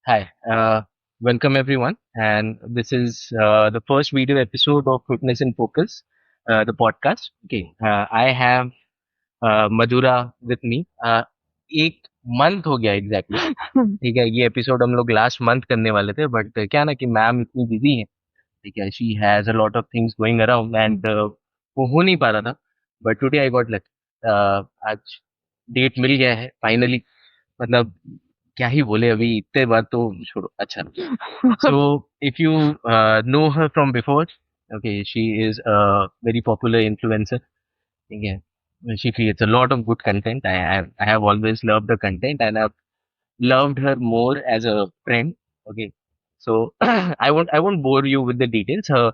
Hi, welcome everyone, and this is the first video episode of Fitness in Focus, the podcast. Okay, I have Madhura with me. एक month हो गया exactly ठीक है ये episode हम लोग last month करने वाले थे बट क्या ना कि मैम इतनी बिजी है ठीक है she has a lot of things going around and वो हो नहीं पा रहा था but today I got luck आज डेट मिल गया है फाइनली मतलब क्या ही बोले अभी इतने बार तो छोड़ो अच्छा so if you know her from before okay she is a very popular influencer again she creates a lot of good content I have always loved her content and I've loved her more as a friend okay so I won't bore you with the details her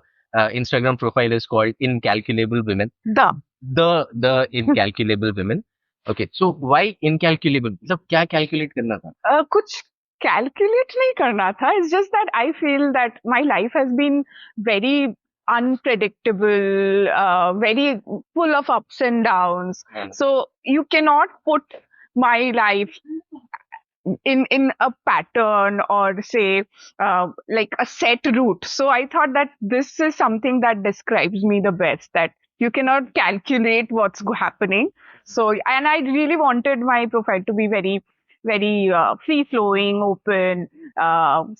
Instagram profile is called incalculable women the incalculable women okay so why incalculable मतलब क्या calculate करना था कुछ calculate नहीं करना था. It's just that I feel that my life has been very unpredictable, very full of ups and downs. So you cannot put my life in a pattern or say like a set route. So I thought that this is something that describes me the best, that you cannot calculate what's happening. So, and I really wanted my profile to be very free flowing, open,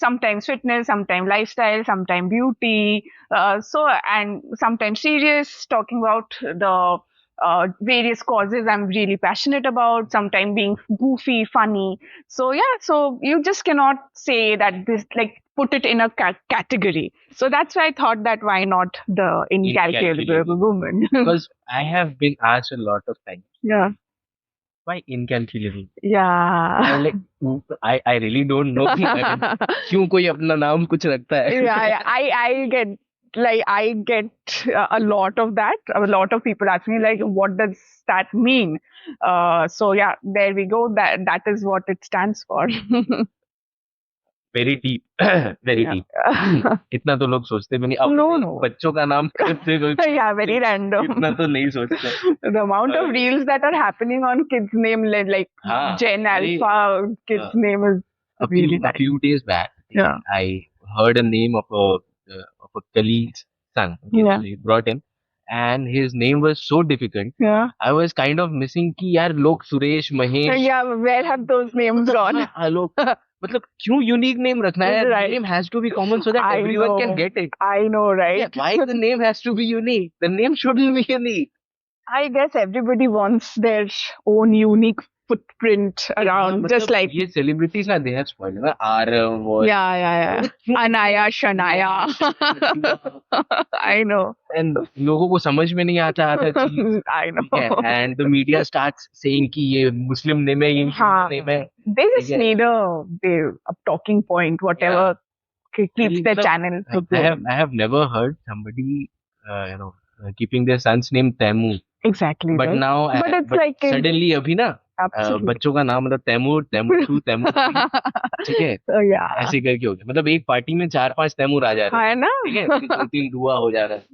sometimes fitness, sometimes lifestyle, sometimes beauty, and sometimes serious, talking about the various causes I'm really passionate about, sometimes being goofy, funny. So yeah, so you just cannot say that this, like, put it in a category. So that's why I thought that why not the incalculable woman. because I have been asked a lot of times Yeah. why incalculable Yeah. I'm like I really don't know कि क्यों कोई अपना नाम कुछ रखता है Yeah, I get a lot of that. A lot of people ask me like, what does that mean? So yeah, there we go. That is what it stands for. Very deep very Yeah. Deep इतना तो लोग सोचते भी नहीं अब No, no. बच्चों का नाम करते कुछ Yeah, very random. इतना तो नहीं सोचते The amount of reels that are happening on kids' name, like हाँ Gen अरे Alpha, kids' name is a really few a nice. few days back Yeah. I heard a name of a colleague's son okay, Yeah. so he brought him and his name was so difficult Yeah. I was kind of missing कि यार लोग Suresh Mahesh Yeah, where have those names gone? हाँ लोग मतलब क्यों unique name रखना है Right. name has to be common so that I everyone can know. get it I know, right? yeah, why the name has to be unique the name shouldn't be unique I guess everybody wants their own unique footprint around, just मतलब like ये celebrities ना they have spoiled ना आरव और yeah. Anaya, Shanaya. I know. and लोगों को समझ में नहीं आता आता चीज I ठीक know. है and the media starts saying कि ये मुस्लिम नेम है ये हाँ. नेम है They just ठीक है need a talking point, whatever keeps their मतलब channel I going. have never heard somebody keeping their son's name Taimu Exactly, but right? now But it's but like suddenly अभी ना absolutely. बच्चों का नाम मतलब Taimur Taimur to Taimur three ठीक है So yeah. ऐसे करके हो गया मतलब एक पार्टी में 4-5 तैमूर आ जा रहे है हैं ना? ठीक है फिर 2-3 दुआ हो जा रहा है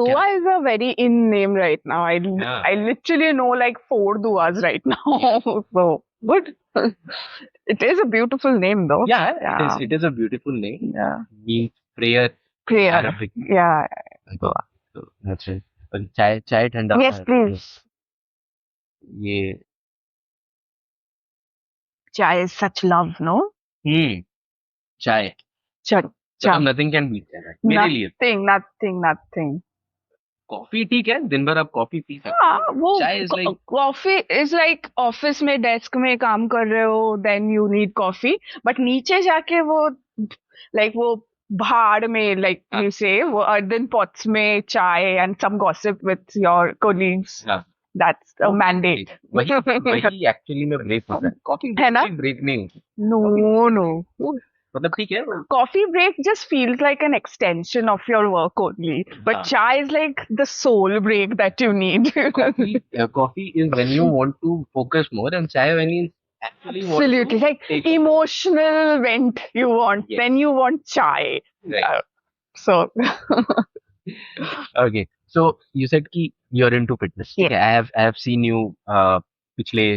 Dua is a very in name right now. Yeah. I literally know like 4 duas right now. So good. It is a beautiful name though. yeah it is a beautiful name Yeah. means prayer Prayer. Arabic Yeah. okay. so that's it और चाय चाय ठंडा Yes, please. ये Chai is such love, no? चाय Chai. मतलब nothing can beat that मेरे लिए Nothing. Coffee ठीक है दिन भर आप कॉफी पी सकते हाँ, हो वो chai is like coffee is like office में डेस्क में काम कर रहे हो then you need coffee but नीचे जाके वो लाइक वो भाड़ में लाइक यू से वो अर्दन पॉट्स में chai and some gossip with your colleagues that's a mandate वही एक्चुअली में ब्रेक होता है कॉफी है ना ब्रेक नहीं नो मतलब ठीक है coffee break just feels like an extension of your work only but chai is like the soul break that you need. coffee is when you want to focus more and chai when you actually absolutely want to like emotional vent you want yes. then you want chai right. So okay so you said कि you're into fitness yes. I have seen you पिछले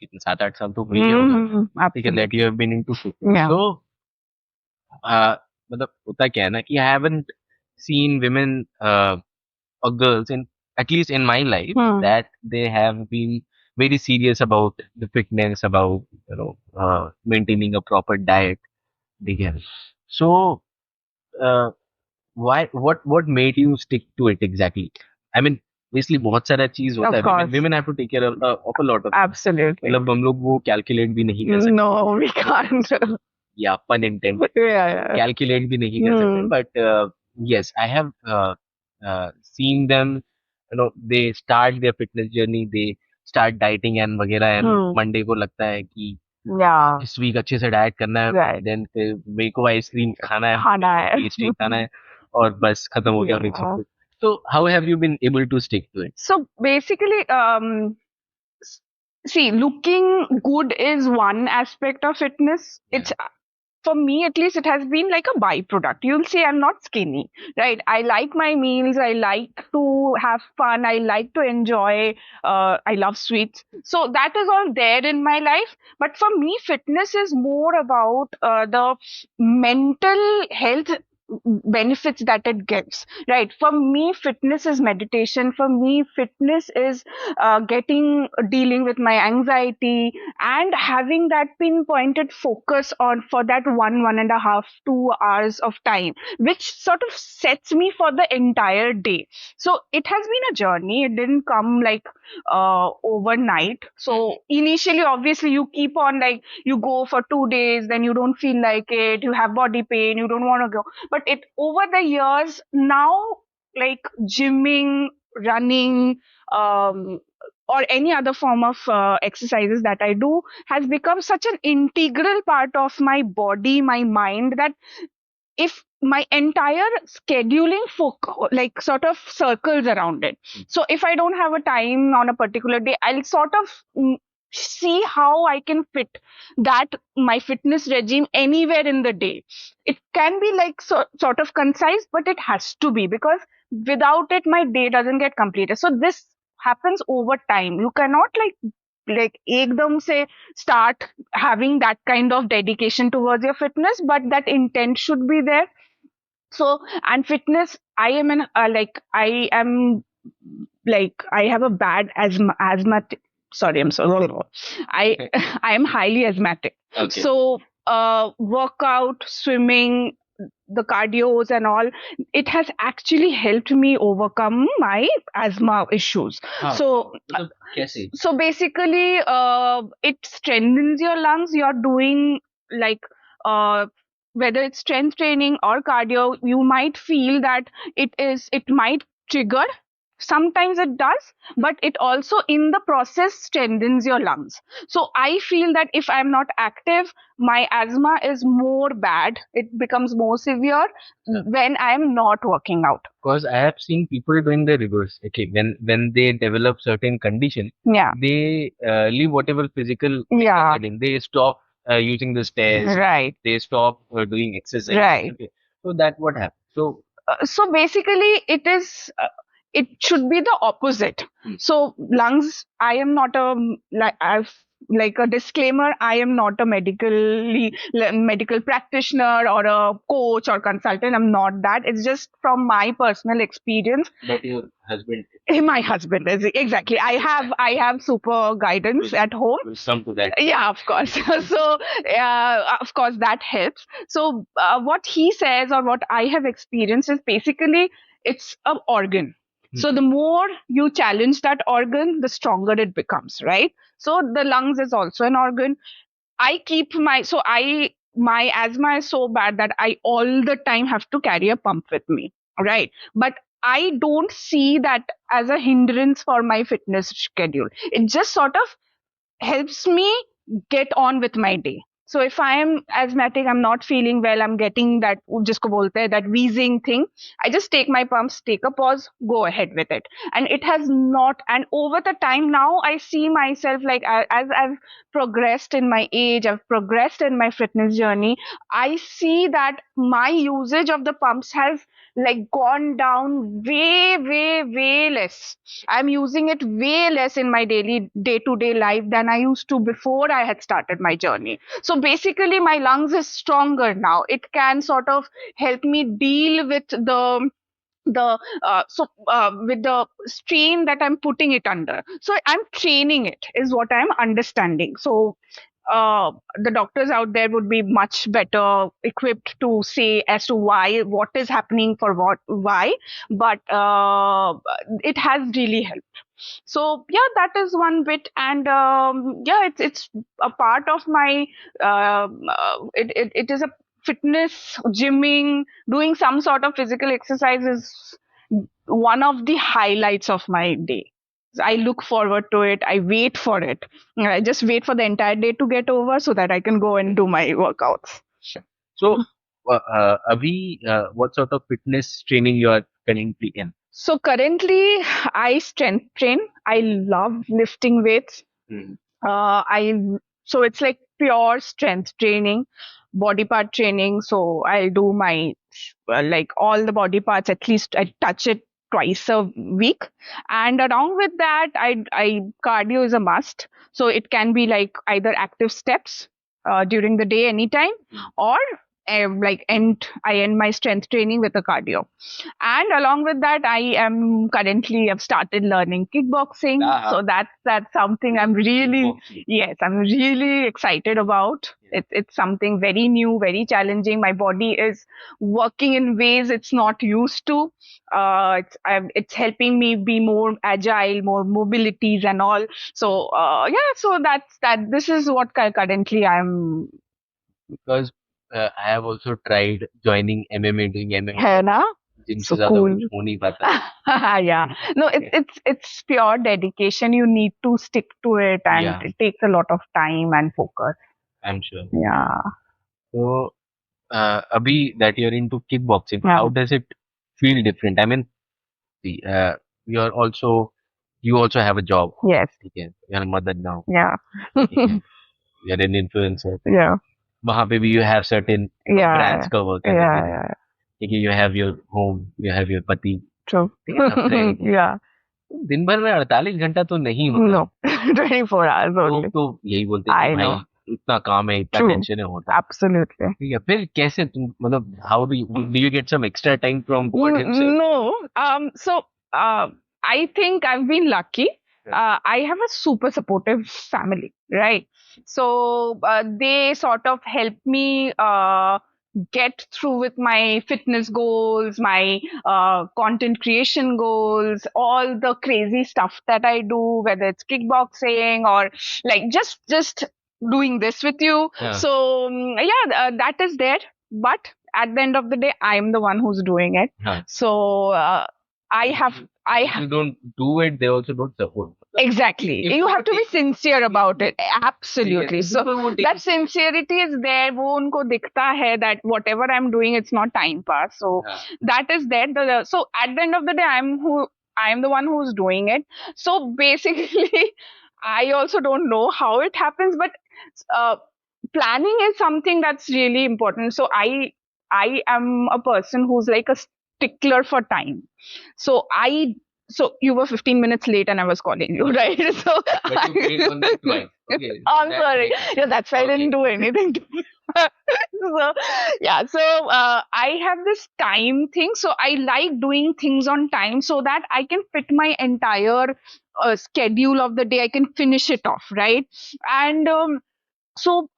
कितने 7-8 साल तो हो ही गया होगा, ठीक है, that Absolutely. you have been into fitness. Yeah. So मतलब होता क्या है ना कि I haven't seen women or girls in, at least in my life, Hmm. that they have been very serious about the fitness, about maintaining a proper diet. ठीक है. So uh, why, what made you stick to it exactly? I mean, obviously बहुत सारा चीज होता Of है, women course. women have to take care of a lot of things. Absolutely. मतलब हम लोग वो कैलकुलेट भी नहीं कर सकते, No, we can't. या pun intended, Yeah, yeah. Calculate भी नहीं कर सकते, Hmm. but yes, I have seen them, they start their fitness journey, they start dieting and वगैरह, and Hmm. मंडे को लगता है कि Yeah. इस वीक अच्छे से डाइट करना है, Right. देन फिर मेरे को आइसक्रीम खाना है, खाना है. पेस्ट्री खाना है, और बस खत्म हो गया फिर सब Yeah. कुछ. So how have you been able to stick to it? So basically, see, looking good is one aspect of fitness. Yeah. It's for me at least, it has been like a byproduct. You'll say I'm not skinny, right? I like my meals. I like to have fun. I like to enjoy. I love sweets. So that is all there in my life. But for me, fitness is more about the mental health benefits that it gives, right? For me, fitness is meditation. For me, fitness is dealing with my anxiety and having that pinpointed focus on for that 1.5 2 hours of time, which sort of sets me for the entire day. So it has been a journey. It didn't come like overnight. So initially, obviously, you keep on like you go for 2 days, then you don't feel like it, you have body pain, you don't want to go. But it over the years now, like gymming, running, or any other form of exercises that I do has become such an integral part of my body, my mind, that if my entire scheduling like sort of circles around it. So if I don't have a time on a particular day, I'll sort of see how I can fit that my fitness regime anywhere in the day. It can be like sort of concise, but it has to be, because without it my day doesn't get completed. So this happens over time. You cannot like ekdam say start having that kind of dedication towards your fitness, but that intent should be there. So, and fitness, I am an like I am like I have a bad asthmatic. Sorry, I'm so I I am highly asthmatic. Okay. So workout, swimming, the cardios and all, it has actually helped me overcome my asthma issues. हाँ, so मतलब कैसे? So basically it strengthens your lungs. You're doing like uh, whether it's strength training or cardio, you might feel that it might trigger. Sometimes it does, but it also in the process strengthens your lungs. So I feel that if I'm not active, my asthma is more bad. It becomes more severe when I'm not working out. Because I have seen people doing the reverse. Okay, when they develop certain condition, Yeah. they leave whatever physical Yeah. they stop using the stairs. Right. They stop doing exercise. Right. Okay, so that what happens. So So basically it should be the opposite. So lungs, I am not a like I've like a disclaimer, I am not a medical practitioner or a coach or consultant. I'm not that. It's just from my personal experience. But your husband, my husband is exactly. I have super guidance at home. We'll come to that. Yeah, of course. So of course that helps. So what he says or what I have experienced is basically it's an organ. So the more you challenge that organ, the stronger it becomes, right? So the lungs is also an organ. I keep my asthma is so bad that I all the time have to carry a pump with me, right? But I don't see that as a hindrance for my fitness schedule. It just sort of helps me get on with my day. So if I am asthmatic, I'm not feeling well, I'm getting that jisko bolte hai, that wheezing thing, I just take my pumps, take a pause, go ahead with it. And it has not, and over the time now, I see myself like as I've progressed in my age, I've progressed in my fitness journey, I see that my usage of the pumps has like gone down way less. I'm using it way less in my daily day to day life than I used to before I had started my journey. So basically, my lungs is stronger now. It can sort of help me deal with with the strain that I'm putting it under. So I'm training it, is what I'm understanding. So the doctors out there would be much better equipped to say as to why, what is happening, for what, why, but it has really helped. So yeah, that is one bit. And yeah, it's a part of my it is a fitness, gymming, doing some sort of physical exercise is one of the highlights of my day. I look forward to it. I wait for it. I just wait for the entire day to get over so that I can go and do my workouts. Sure. So, Abhi, what sort of fitness training you are currently in? So currently, I strength train. I love lifting weights. Mm. I so it's like pure strength training, body part training. So I'll do my like all the body parts, at least I touch it twice a week. And along with that, I cardio is a must. So it can be like either active steps during the day anytime, or I end my strength training with a cardio. And along with that, I've started learning kickboxing. So that's something I'm really, yes, I'm really excited about. It's something very new, very challenging. My body is working in ways it's not used to. It's helping me be more agile, more mobilities and all. So yeah, so that's that. This is what currently I'm. Because I have also tried joining MMA, doing MMA. है ना? जिनसे So ज्यादा cool. हो नहीं पाता. Yeah. No, it's pure dedication. You need to stick to it, and Yeah, it takes a lot of time and focus. I'm sure. Yeah. So, Abhi, that you're into kickboxing, Yeah. how does it feel different? I mean, see, you're also, you also have a job. Yes. Okay, you're a mother now. Yeah. Okay, you're an influencer. Yeah. वहाँ पे भी you have certain Yeah. brands का work and Yeah. everything. Yeah. Okay, you have your home, you have your पति, True. you have friends. Yeah. दिन भर में 48 घंटा तो नहीं होता. No. 24 hours लोग only. तो यही बोलते हैं I कि भाई know. इतना काम है, इतना True. टेंशन है होता. Absolutely. ठीक है, फिर कैसे तुम मतलब how do you get some extra time from God himself? No. So I think I've been lucky. I have a super supportive family, right? So they sort of help me get through with my fitness goals, my content creation goals, all the crazy stuff that I do, whether it's kickboxing or like just doing this with you. Yeah. So yeah, that is there. But at the end of the day, I'm the one who's doing it. Huh. So If you don't do it, they also don't support. Exactly. If You have to be you sincere about it. Absolutely. Yes, So people would take that it. sincerity is there. वो उनको दिखता है that whatever I'm doing, it's not time pass. So Yeah. that is there. So at the end of the day, I'm the one who's doing it. So basically, I also don't know how it happens, but uh, planning is something that's really important. So I am a person who's like a stickler for time. So you were 15 minutes late and I was calling you, right? So But you paid on that twice. Okay. I'm That sorry. makes sense. Yeah, that's why I Okay. didn't do anything. So yeah, so I have this time thing. So I like doing things on time so that I can fit my entire schedule of the day. I can finish it off, right? And so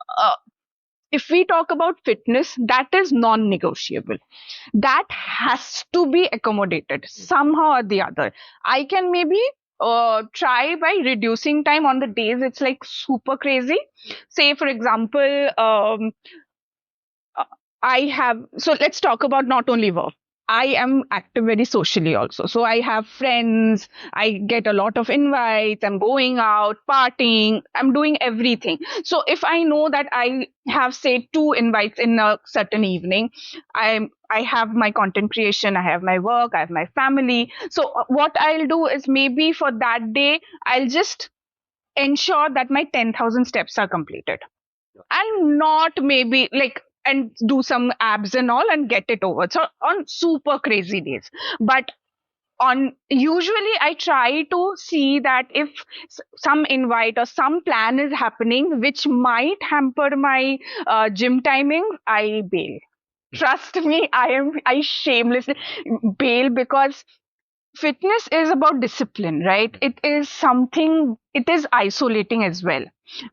if we talk about fitness, that is non-negotiable. That has to be accommodated somehow or the other. I can maybe try by reducing time on the days it's like super crazy. Say, for example, I have, so let's talk about not only work. I am active very socially also. So I have friends, I get a lot of invites, I'm going out, partying, I'm doing everything. So if I know that I have, say, two invites in a certain evening, I have my content creation, I have my work, I have my family. So what I'll do is maybe for that day, I'll just ensure that my 10,000 steps are completed and not maybe like and do some abs and all and get it over. So on super crazy days. But on usually I try to see that if some invite or some plan is happening which might hamper my gym timing, I bail. Trust me, I shamelessly bail because fitness is about discipline, right? It is something, it is isolating as well,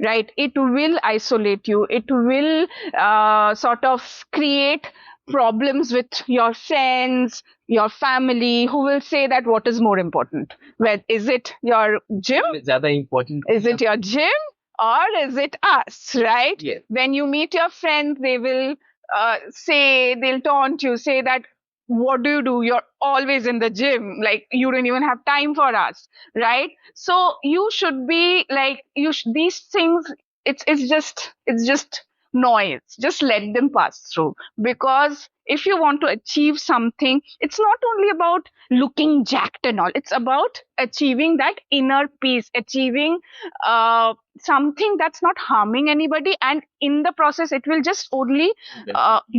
right? It will isolate you, it will sort of create problems with your friends, your family, who will say that what is more important, where is it your gym, ज़्यादा important is it your gym or is it us, right? Yes. When you meet your friends, they will say, they'll taunt you, say that, what do you do? You're always in the gym. Like, you don't even have time for us, right? So you should be like, these things, it's just noise. Just let them pass through. Because if you want to achieve something, it's not only about looking jacked and all, it's about achieving that inner peace, achieving something that's not harming anybody, and in the process it will just only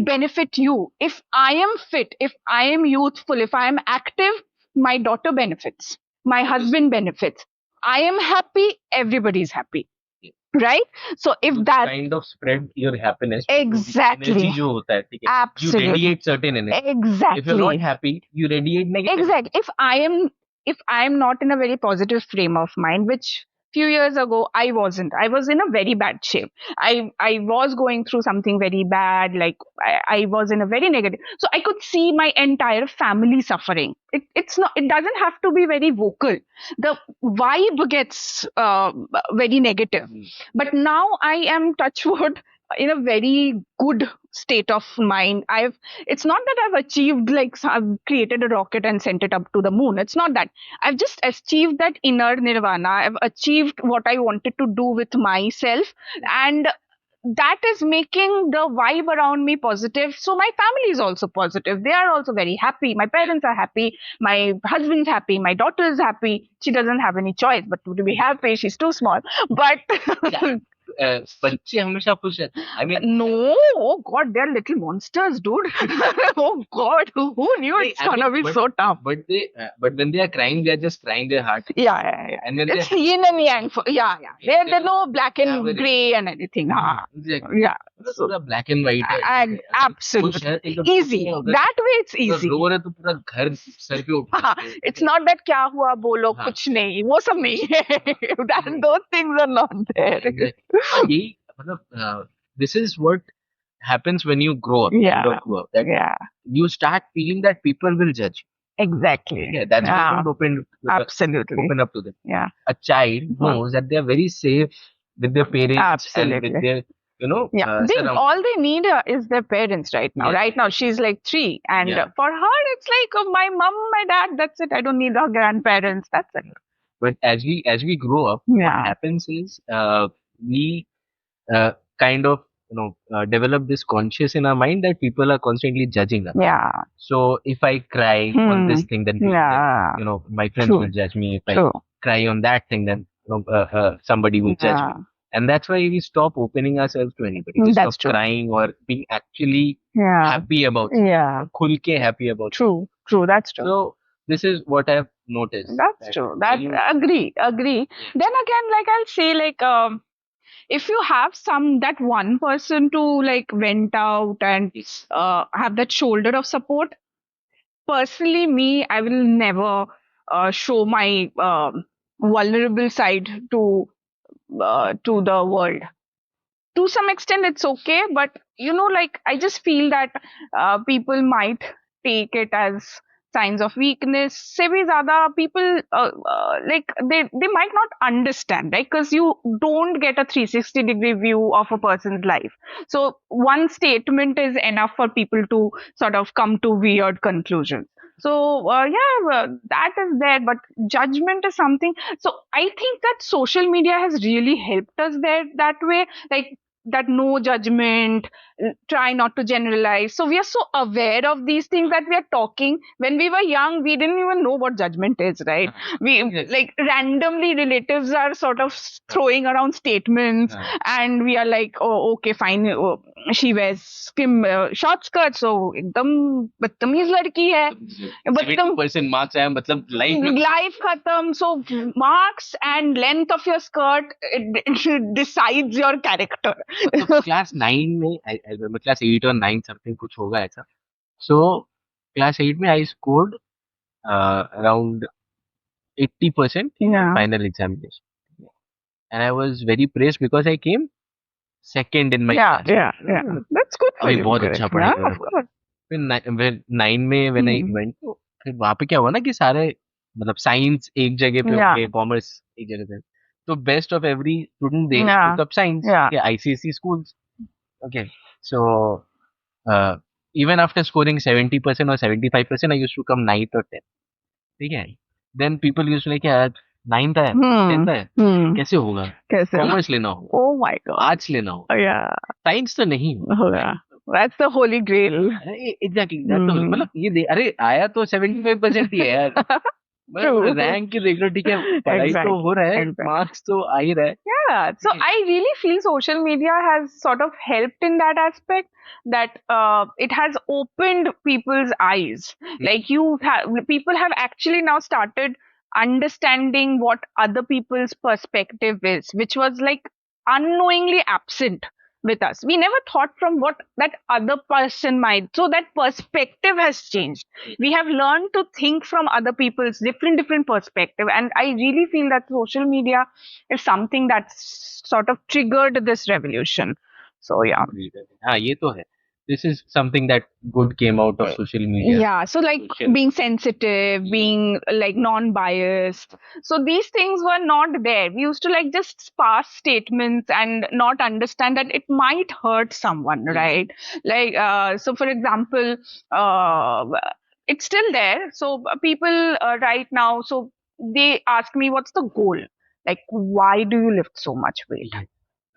benefit you. If I am fit, if I am youthful, if I am active, my daughter benefits, my husband benefits, I am happy, everybody's happy, right? So if You that kind of spread your happiness. exactly Energy जो होता है, ठीक है? You absolutely radiate certain energy. If you're not exactly happy, you radiate negative. exactly if I am not in a very positive frame of mind, which few years ago I was in a very bad shape. I was going through something very bad, like I was in a very negative, so I could see my entire family suffering. It's not, it doesn't have to be very vocal, the vibe gets very negative. But now I am, touch wood, in a very good state of mind. It's not that I've achieved, like, I've created a rocket and sent it up to the moon. It's not that. I've just achieved that inner nirvana. I've achieved what I wanted to do with myself. And that is making the vibe around me positive. So my family is also positive. They are also very happy. My parents are happy. My husband's happy. My daughter is happy. She doesn't have any choice but to be happy. She's too small. But बच्चे हमेशा खुश रहते हैं. I mean, no, oh God, they're little monsters, dude. Oh God, who knew it's gonna be so tough? but when they are crying, they are just crying their heart. Yeah. And when It's they're yin and yang. Yeah. There's no black and very- gray and anything. हाँ. exactly. Yeah. So पूरा black and white है. And खुश absolutely है, एकदम easy. खुश है, अगर That way it's easy. रो रहे तो पूरा घर सर पे उठ हाँ, it's not that क्या हुआ बोलो हाँ. कुछ नहीं, वो सब नहीं है. That those things are not there. और यही मतलब this is what happens when you grow up. Yeah. You grow up, that Yeah, you start feeling that people will judge. exactly. Yeah, that's why you Yeah, don't absolutely. open up to them. Yeah, A child knows that they are very safe with their parents and absolutely. with their, Yeah, all they need is their parents right now. Yes. Right now, she's like 3, and Yeah. for her, it's like my mom, my dad. That's it. I don't need her grandparents. That's it. But as we grow up, what Yeah. happens is we kind of develop this conscious in our mind that people are constantly judging us. Yeah. So if I cry on this thing, then Yeah. my friends True. will judge me. If True. I cry on that thing, then somebody will judge me. Yeah. And that's why we stop opening ourselves to anybody. We That's stop true. crying or being actually Yeah. happy about it. Yeah. Khul ke happy about it. True. That's true. So this is what I've noticed. That's true. That you- agree. Then again, like I'll say, like if you have that one person to like vent out and have that shoulder of support. Personally, me, I will never show my vulnerable side to the world. To some extent, it's okay, but like I just feel that people might take it as signs of weakness से भी ज़्यादा people like they might not understand, right? Because you don't get a 360-degree view of a person's life. So one statement is enough for people to sort of come to weird conclusions. So yeah, that is there, but judgment is something. So I think that social media has really helped us there that way, like that no judgment, try not to generalize. So we are so aware of these things that we are talking. When we were young, we didn't even know what judgment is, right? We like randomly relatives are sort of throwing around statements, and we are like, oh, okay, fine. Oh, she wears short skirts, so एकदम बदतमीज लड़की है. बदतम 70% marks आया मतलब life khatam. So marks and length of your skirt, it decides your character. Class 9 में I remember class 8 और 9 something कुछ होगा ऐसा. So क्लास 8 में I scored around 80% in Yeah. final examination, and I was very praised because I came second in my Yeah, class. yeah. That's good for अभी you. बहुत correct. अच्छा पढ़ाई Yeah, करा. of course. फिर 9 में when I went तो फिर वहाँ पे क्या हुआ ना कि सारे मतलब साइंस एक जगह पे Yeah. होंगे, कॉमर्स एक जगह पे. तो best of every student they Yeah. took up science. Yeah. Okay, ICSE schools. Okay, so even after scoring 70% or 75%, I used to come 9th or 10th. ठीक है. Then people used to like यार 9th है, 10th है, कैसे होगा? कैसे? Commerce लेना होगा, Oh my god. आर्ट्स लेना होगा, Yeah. साइंस तो नहीं होगा. होगा. That's the holy grail. Exactly मतलब ये अरे आया तो 75% ही है यार. True. रैंक की देख लो, ठीक है, पढ़ाई तो हो रहा है, Exactly. मार्क्स तो आ ही रहा है. Yeah, so I really feel social media has sort of helped in that aspect, that it has opened people's eyes. Like people have actually now started understanding what other people's perspective is, which was like unknowingly absent with us. We never thought from what that other person might. So that perspective has changed. We have learned to think from other people's different perspective, and I really feel that social media is something that's sort of triggered this revolution. So yeah. हाँ ये तो है. This is something that good came out of social media. Yeah, so like being sensitive, being like non-biased. So these things were not there. We used to like just pass statements and not understand that it might hurt someone, right? Like, so for example, it's still there. So people right now, so they ask me, what's the goal? Like, why do you lift so much weight?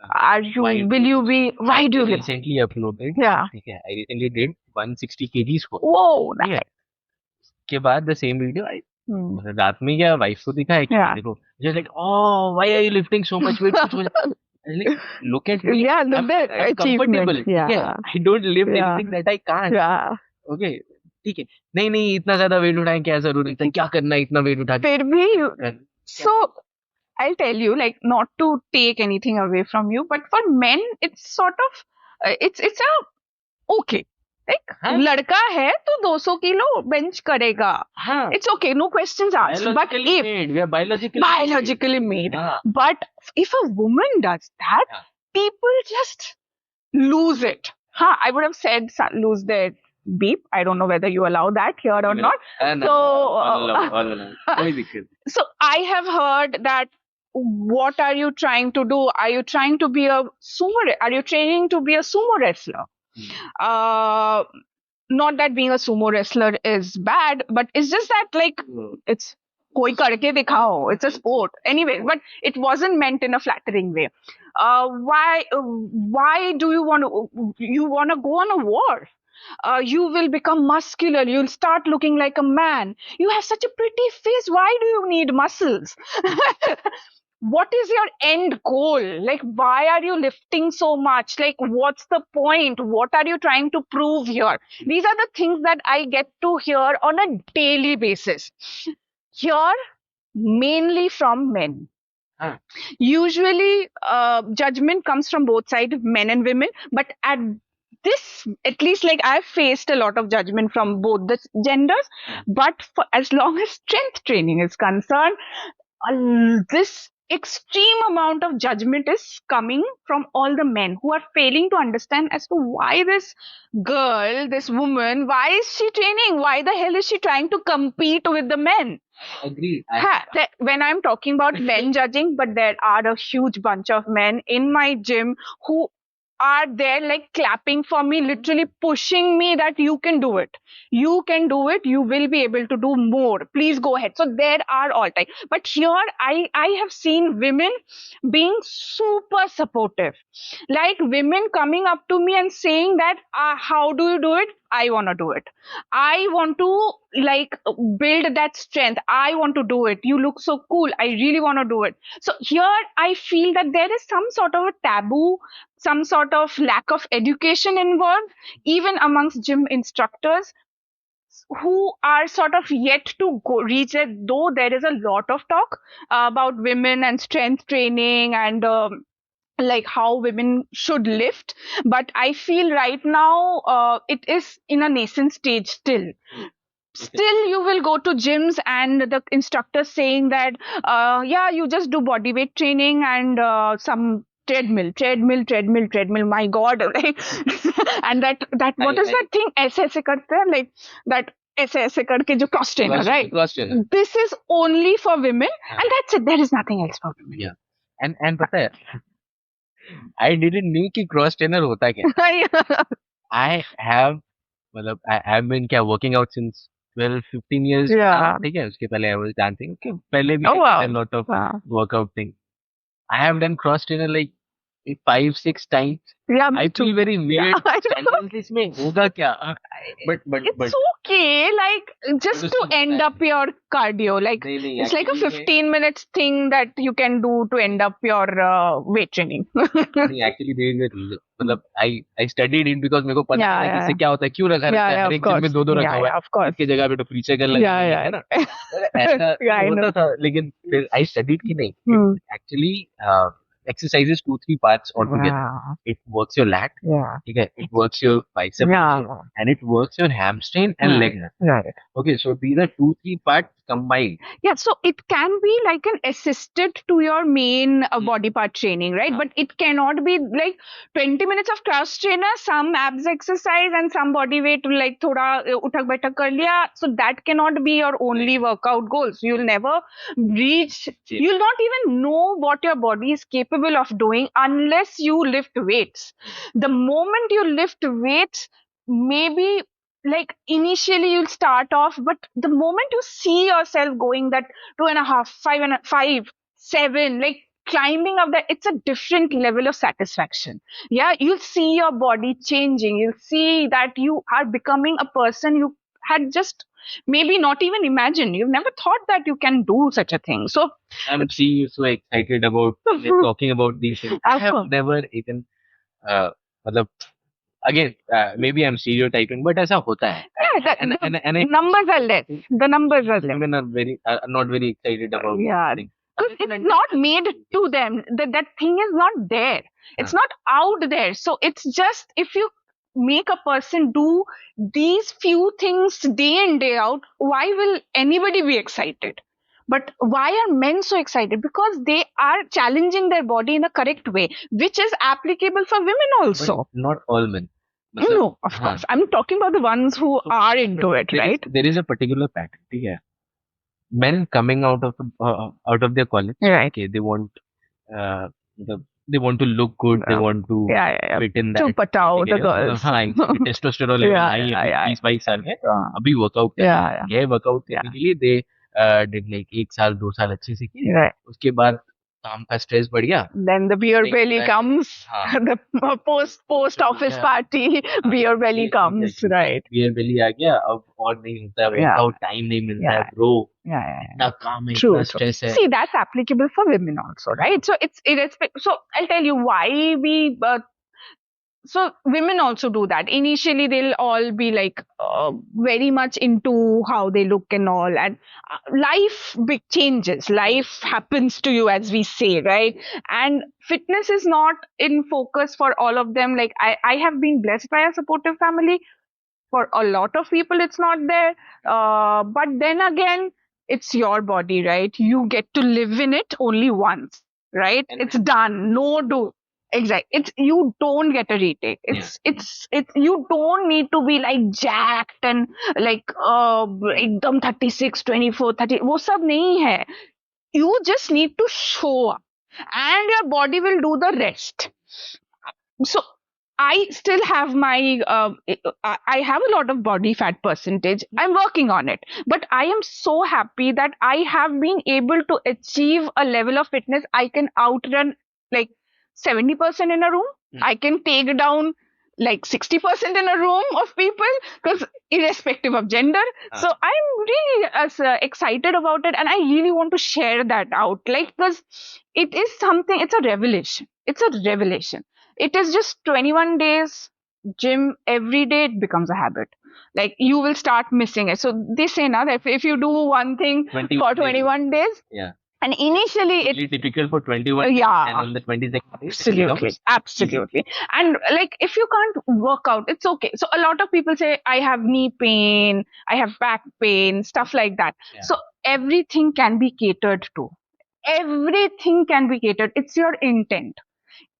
Why do you lift? Recently uploaded. Yeah. ठीक है, I recently did 160 kg squat. Whoa, ठीक है. के बाद the same video I रात में क्या wife को दिखा Yeah. देखो, just like, oh, why are you lifting so much weight? कुछ हो जाए. Like, look at me. Yeah, look at I'm comfortable. Yeah. I don't lift Yeah. anything that I can't. Yeah. Okay, ठीक है. नहीं इतना ज्यादा wait उठाएं क्या जरूरत है? क्या करना है इतना वेट उठा के? फिर भी so I'll tell you, like, not to take anything away from you, but for men, it's sort of, it's a okay. Like, लड़का है तो 200 किलो बेंच करेगा. It's okay, no questions asked. But if we are biologically made. But if a woman does that, people just lose it. I would have said lose their beep. I don't know whether you allow that here or not. So I have heard that. What are you trying to do? Are you trying to be a sumo? Are you training to be a sumo wrestler? Not that being a sumo wrestler is bad, but it's just that like it's koi karke dikhao. It's a sport anyway. But it wasn't meant in a flattering way. Why do you want to go on a war? You will become muscular. You'll start looking like a man. You have such a pretty face. Why do you need muscles? What is your end goal? Like, why are you lifting so much? Like, what's the point? What are you trying to prove here? These are the things that I get to hear on a daily basis. Here, mainly from men. Usually, judgment comes from both sides, men and women. But at least like I've faced a lot of judgment from both the genders. But as long as strength training is concerned, this extreme amount of judgment is coming from all the men who are failing to understand as to why this girl, this woman, why is she training? Why the hell is she trying to compete with the men? Agreed. When I'm talking about men judging, but there are a huge bunch of men in my gym who are there like clapping for me, literally pushing me that you can do it. You can do it. You will be able to do more. Please go ahead. So there are all time. But here I have seen women being super supportive. Like women coming up to me and saying that, how do you do it? I want to do it. I want to like build that strength. I want to do it. You look so cool. I really want to do it. So here I feel that there is some sort of a taboo, some sort of lack of education involved, even amongst gym instructors who are sort of yet to go reach it, though there is a lot of talk about women and strength training and like how women should lift, but I feel right now it is in a nascent stage still. Still you will go to gyms and the instructor saying that yeah, you just do body weight training and some treadmill, my god. Like, and that what is that thing ऐसे ऐसे करते हैं, like that ऐसे ऐसे करके जो cross trainer, right? Cross trainer. This is only for women, and that's it. There is nothing else for women. Yeah. And पता है, I didn't knew कि cross trainer होता क्या. I have मतलब I have been क्या working out since 12-15 years. Yeah. ठीक है, उसके पहले I was dancing. Okay, पहले भी Oh I wow. did a lot of Wow. workout things. I have done cross trainer like 5-6 times. Yeah, I me too. feel very weird. Yeah, I know. Standards इसमें होगा क्या? But It's okay, like just But to it's end up your cardio. Like नहीं, it's like a actually 15 minutes thing that you can do to end up your weight training. नहीं, actually there is a reason. मतलब I studied it because मेरे को पता Yeah, है कि yeah. इससे क्या होता है, क्यों रखा रहता Yeah, है, yeah, हर of एक जिम में course. दो रखा Yeah, हुआ yeah, है, of course. इसकी जगह पे तो फ्री साइकिल लगा Yeah, है yeah. ना. ऐसा Yeah, I होता know. था, लेकिन फिर I studied कि नहीं. Hmm. Actually exercises 2-3 parts altogether. Wow. It works your lat, Yeah. ठीक है, it works your bicep, Yeah. and it works your hamstring and Hmm. leg. Right. Okay, so these are 2-3 parts combined. Yeah, so it can be like an assistant to your main body part training, right? But it cannot be like 20 minutes of cross trainer, some abs exercise and some body weight, like thoda uthak baitak kar liya. So that cannot be your only workout goals. You'll never reach, you'll not even know what your body is capable of doing unless you lift weights. The moment you lift weights, maybe like initially you'll start off, but the moment you see yourself going that 2.5, 5, like climbing up that, it's a different level of satisfaction. Yeah, you'll see your body changing. You'll see that you are becoming a person you had just maybe not even imagined. You've never thought that you can do such a thing. So I'm seeing you so excited about talking about these things. I have never even मतलब again maybe I'm stereotyping, but ऐसा होता है. yeah, and numbers are less. The numbers are less. women are very not very excited about Yeah, things. because it's not made to them. That thing is not there. It's not out there. So it's just if you make a person do these few things day in day out, why will anybody be excited? But why are men so excited? Because they are challenging their body in the correct way, which is applicable for women also. But not all men. No, of course. I'm talking about the ones who are into it, right? There is a particular pattern. ठीक है. Men coming out of their college, Right. okay, they want uh, they want to look good, they want to fit in that. Chupatao, the ठीक है, girls. हाँ, testosterone level high है, 20-22 साल में अभी workout गए वर्कआउट करने के लिए. दे डिड लाइक 1 साल 2 साल अच्छे से किए, उसके बाद काम का स्ट्रेस बढ़ गया. Then the beer belly comes. The post office party, beer belly comes, right? Beer belly आ गया, अब और नहीं होता है, वर्कआउट टाइम नहीं मिलता है ब्रो. इतना काम है, इतना स्ट्रेस है. See, that's applicable for women also, right? So it's irrespective. So I'll tell you why we so women also do that. Initially they'll all be like very much into how they look and all, and life big changes, life happens to you, as we say, right? And fitness is not in focus for all of them. Like I have been blessed by a supportive family. For a lot of people it's not there, but then again it's your body, right? You get to live in it only once, right? And it's done. No do. Exactly. It's you don't get a retake. It's you don't need to be like jacked and like एकदम 36, 24, 30 वो सब नहीं है. You just need to show up and your body will do the rest. So I still have my I have a lot of body fat percentage. I'm working on it, but I am so happy that I have been able to achieve a level of fitness. I can outrun like 70% in a room. I can take down like 60% in a room of people, because irrespective of gender. So I'm really excited about it, and I really want to share that out, like, because it is something. It's a revelation. It's a revelation. It is just 21 days gym every day, it becomes a habit. Like, you will start missing it. So they say now that if you do one thing 21 for 21 days, yeah, and initially it's really difficult for 21, yeah, and on the 22nd day, absolutely, absolutely. And like, if you can't work out, it's okay. So a lot of people say, I have knee pain, I have back pain, stuff like that. Yeah. So everything can be catered to. Everything can be catered. It's your intent.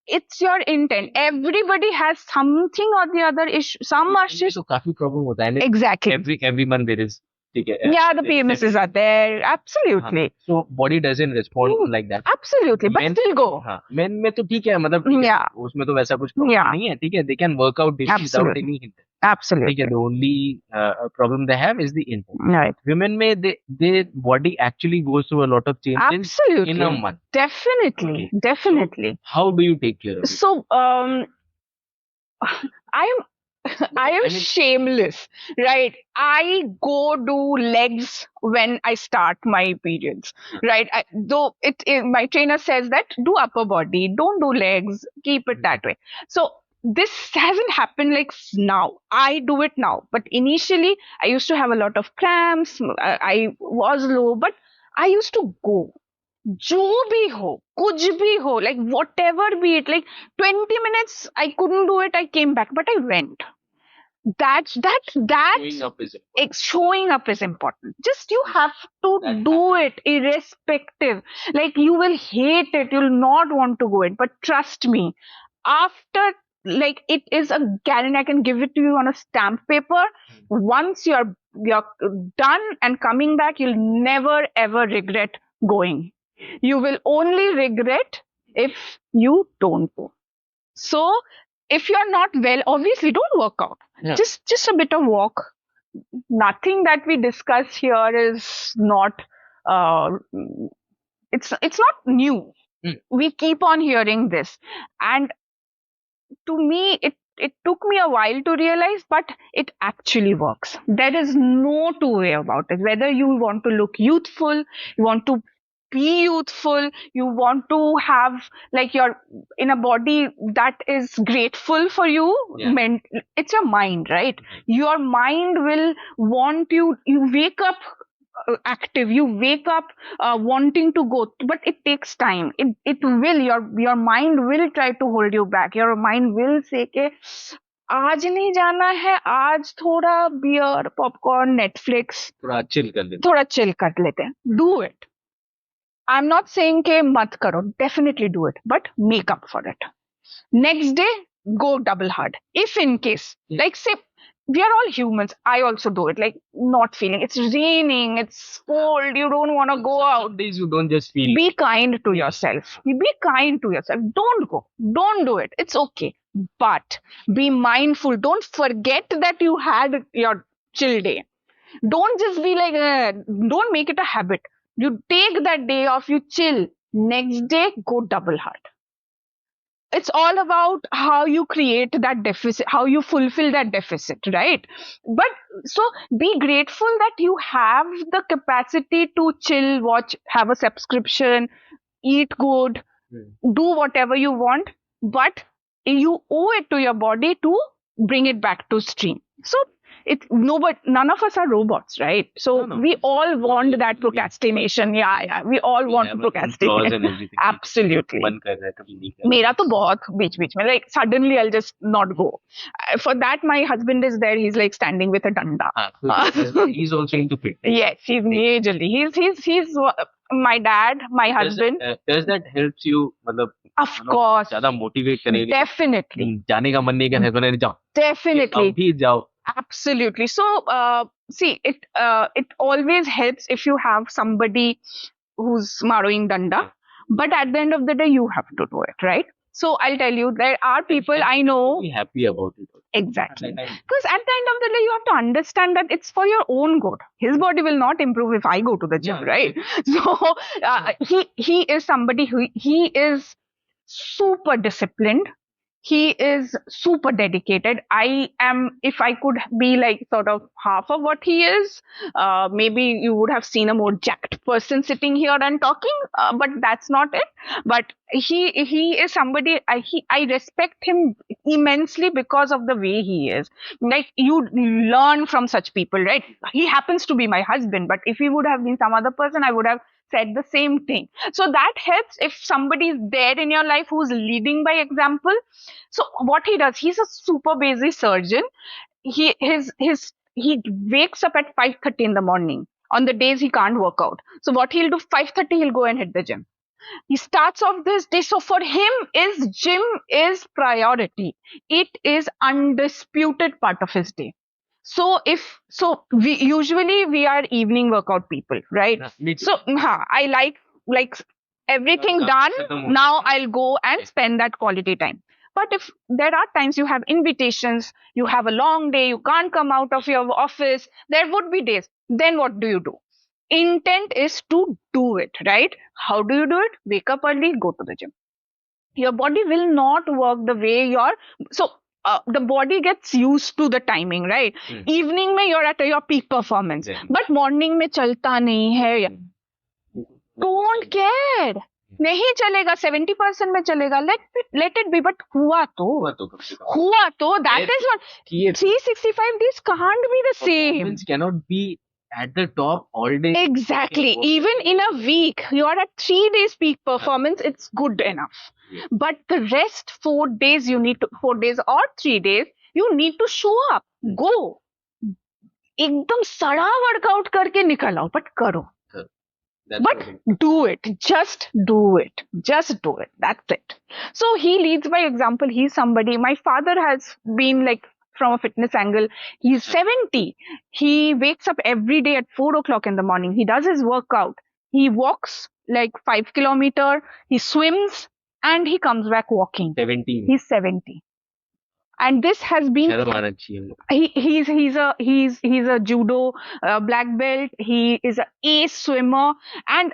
It's your intent. Everybody has something or the other issue. Some are just तो काफी problem होता है. exactly. Every month there is. ठीक है. Yeah, the PMSs are there. Absolutely. So body doesn't respond like that. Absolutely, but still go. हाँ, men में तो ठीक है, मतलब ठीक है, Yeah. उसमें तो वैसा कुछ problem Yeah. नहीं है, ठीक है, they can work out daily without Absolutely. any hindrance. ठीक Absolutely. है, the only problem they have is the intent. Right. Women में their body actually goes through a lot of changes Absolutely. in a month. Definitely. Okay. Definitely. How do you take care of it? So, I am shameless, right? I go do legs when I start my periods, right? Though my trainer says that do upper body, don't do legs, keep it that way. So this hasn't happened like now. I do it now, but initially I used to have a lot of cramps. I was low, but I used to go. जो भी हो, कुछ भी हो, like whatever be it, like 20 minutes I couldn't do it, I came back, but I went. That's Showing up is important. Showing up is important. Just you have to do it irrespective. Like, you will hate it, you'll not want to go it, but trust me, after, like, it is a guarantee. I can give it to you on a stamp paper. Once you're done and coming back, you'll never ever regret going. You will only regret if you don't go. So if you're not well, obviously don't work out. Yeah. Just a bit of walk. Nothing that we discuss here is not it's not new. We keep on hearing this, and to me it took me a while to realize, but it actually works. There is no two way about it. Whether you want to look youthful, you want to be youthful, you want to have, like, you're in a body that is grateful for you. Yeah. It's your mind, right? Your mind will want you wake up active, you wake up wanting to go, but it takes time. It will, your mind will try to hold you back. Your mind will say ke आज नहीं जाना है, आज थोड़ा beer, popcorn, Netflix, थोड़ा chill कर लेते हैं. Do it. I'm not saying ke mat karo. Definitely do it, but make up for it. Next day, go double hard. If in case, like, say, we are all humans. I also do it. Like, not feeling. It's raining. It's cold. You don't want to go out. Some days you don't just feel. Be kind to yourself. Be kind to yourself. Don't go. Don't do it. It's okay. But be mindful. Don't forget that you had your chill day. Don't just be like, don't make it a habit. You take that day off, you chill. Next day, go double hard. It's all about how you create that deficit, how you fulfill that deficit, right? But so be grateful that you have the capacity to chill, watch, have a subscription, eat good, do whatever you want, but you owe it to your body to bring it back to stream. So None of us are robots, right? So No. we all want that procrastination. Yeah. We all want to procrastinate. Absolutely. मेरा तो बहुत बीच बीच में, like suddenly I'll just not go. For that, my husband is there. He's like standing with a danda. He's also into fitness. Yes, he's majorly. He's my dad, my husband. Does that helps you? मतलब Of course, ज़्यादा motivate करेगी. definitely, जाने का मन नहीं कर रहा है, जाओ. definitely. अभी जाओ. Absolutely. So, see, it always helps if you have somebody who's maroing danda, but at the end of the day, you have to do it, right? So I'll tell you, there are people I know. Be happy about it. Exactly. Because at the end of the day, you have to understand that it's for your own good. His body will not improve if I go to the gym, right? So he is somebody who he is super disciplined. He is super dedicated. I am, if I could be like sort of half of what he is, maybe you would have seen a more jacked person sitting here and talking, but that's not it. But he is somebody, I respect him immensely because of the way he is. Like, you learn from such people, right? He happens to be my husband, but if he would have been some other person, I would have said the same thing. So that helps if somebody is there in your life who's leading by example. So what he does, he's a super busy surgeon. He wakes up at 5:30 in the morning on the days he can't work out. So what he'll do, 5:30 he'll go and hit the gym. He starts off this day. So for him, is gym is priority. It is undisputed part of his day. So we are evening workout people, right? So I like everything done. Now I'll go and spend that quality time. But if there are times you have invitations, you have a long day, you can't come out of your office, there would be days. Then what do you do? Intent is to do it, right? How do you do it? Wake up early, go to the gym. Your body will not work the way the body gets used to the timing, right? Evening mein you're at your peak performance, but morning mein chalta nahi hai. Don't care. नहीं चलेगा, 70% में चलेगा, let it be. But हुआ तो that is what 365 days can't be the same. Performance cannot be at the top all day. Exactly. Even in a week, you are at 3 days peak performance, it's good enough. But the rest 4 days, 4 days or 3 days, you need to show up. Go. एकदम सड़ा workout करके निकल आओ, but करो. But do it. Just do it. Just do it. That's it. So he leads by example. He's somebody, my father has been like, from a fitness angle, he's 70. He wakes up every day at 4 o'clock in the morning. He does his workout. He walks like 5 kilometers. He swims and he comes back walking. 70. He's 70. And this has been he's a judo black belt. He is an ace swimmer, and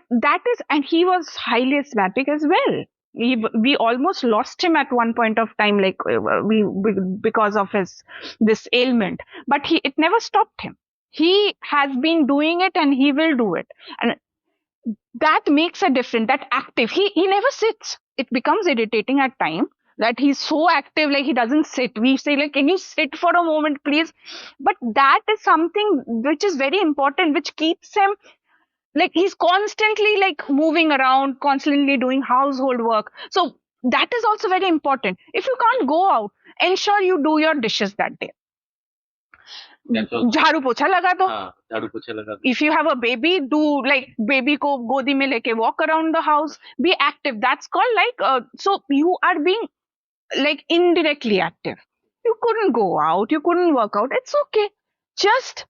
he was highly asthmatic as well. We almost lost him at one point of time, like because of this ailment, but it never stopped him. He has been doing it and he will do it, and that makes a difference. That active, he never sits. It becomes irritating at times that he's so active, like he doesn't sit. We say, like, can you sit for a moment, please? But that is something which is very important, which keeps him, like, he's constantly like moving around, constantly doing household work. So that is also very important. If you can't go out, ensure you do your dishes that day. झाड़ू पोछा लगा दो. If you have a baby, do like baby को गोदी में लेके walk around the house. Be active. That's called like so you are being like indirectly active. You couldn't go out, you couldn't work out. It's okay. Just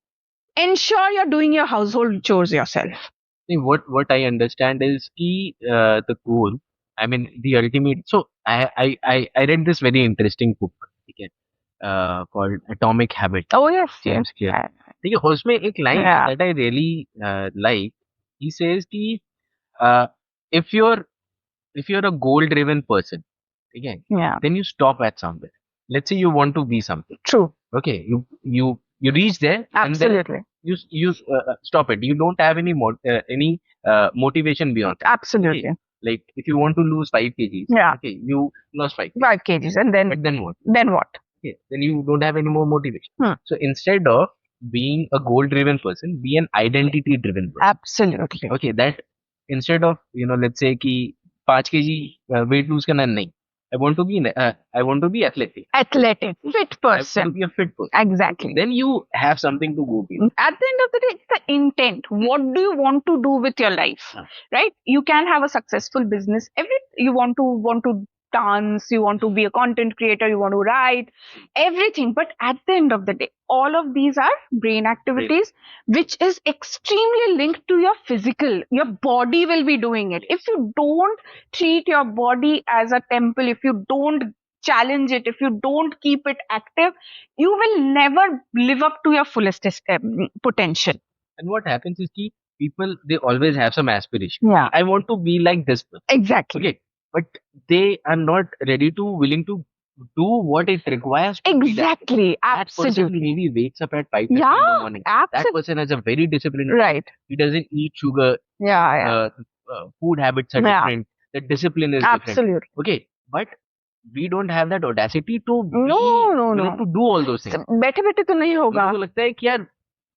ensure you're doing your household chores yourself. What I understand is the goal. I mean, the ultimate. So I read this very interesting book. Okay, called Atomic Habits. Oh yes, James Clear. देखिए उसमें एक line that I really like. He says कि if you're a goal driven person, okay, then you stop at somewhere. Let's say you want to be something. True. Okay, you reach there. Absolutely. And then you stop it. You don't have any motivation beyond that. Absolutely. Okay? Like if you want to lose 5 kgs. Yeah. Okay, you lost 5 kgs. 5 kgs, and then. But then what? Then what? Okay, then you don't have any more motivation. Hmm. So instead of being a goal driven person, be an identity driven person. Absolutely. Okay, that instead of let's say कि 5 kg weight lose करना नहीं. I want to be athletic. Athletic, fit I want to person. be a fit person. Exactly. Then you have something to go with. At the end of the day, it's the intent. What do you want to do with your life? Right? You can have a successful business. You want to dance, you want to be a content creator, you want to write, everything. But at the end of the day, all of these are brain activities, which is extremely linked to your physical. Your body will be doing it. If you don't treat your body as a temple, if you don't challenge it, if you don't keep it active, you will never live up to your fullest potential. And what happens is कि people, they always have some aspiration. Yeah. I want to be like this person. Exactly. Okay, but they are not willing to do what it requires to be that. Exactly. That person Absolutely. maybe wakes up at 5:30 in the Yeah. morning. That person has a very disciplined. Right. He doesn't eat sugar. Yeah. Food habits are Yeah. different. The discipline is different. Absolutely. Okay, but we don't have that audacity to No. to do all those things. बैठे बैठे तो नहीं होगा. मुझे लगता है कि यार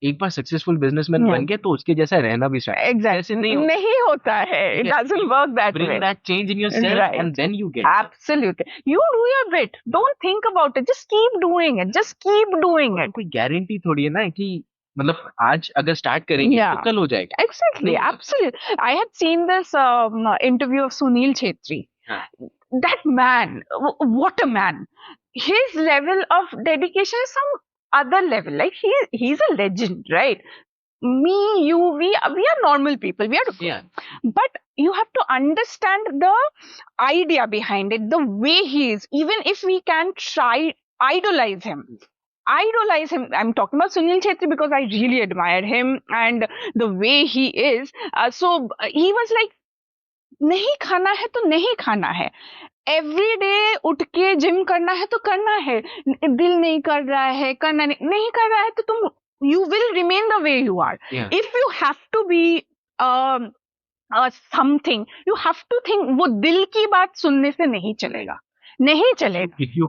एक बार सक्सेसफुल बिजनेसमैन Yeah. बन गए तो उसके जैसा रहना भी शायद Exactly. ऐसे नहीं नहीं होता है. It Yes. doesn't work that bring way. that change in yourself Right. and then you get Absolutely. You do your bit. Don't think about it. Just keep doing it. Just keep doing it. कोई guarantee थोड़ी है ना कि मतलब आज अगर start करेंगे Yeah. तो कल हो जाएगा. Exactly. No. Absolutely. I had seen this interview of Sunil Chetri. हाँ. That man, what a man. His level of dedication is some other level. Like he's a legend, right? Me, you, we are normal people. We are, Yeah. but you have to understand the idea behind it, the way he is. Even if we can try idolize him. I'm talking about Sunil Chetri because I really admire him and the way he is. So he was like, नहीं खाना है तो नहीं खाना है. Every day उठ के gym करना है तो करना है. दिल नहीं कर रहा है, करना नहीं कर रहा है तो तुम you will remain the way you are. Yeah. If you have to be something, you have to think वो दिल की बात सुनने से नहीं चलेगा. नहीं चलेगा. If you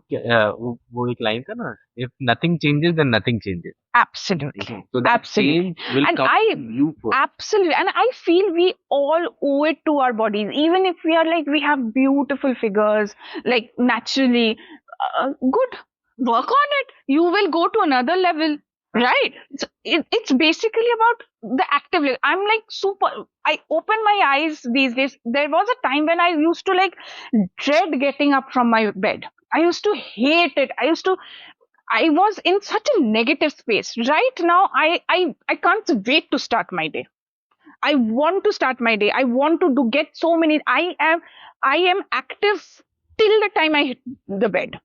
वो एक लाइन था ना, if nothing changes then nothing changes. Absolutely. So that Absolutely. change will And come from you first. Absolutely. And I feel we all owe it to our bodies. Even if we are like, we have beautiful figures, like naturally, good. Work on it. You will go to another level. Right. So it's basically about the active. I'm like super. I open my eyes these days. There was a time when I used to like dread getting up from my bed. I used to hate it. I was in such a negative space. Right now, I can't wait to start my day. I want to start my day. I want to get so many. I am active till the time I hit the bed.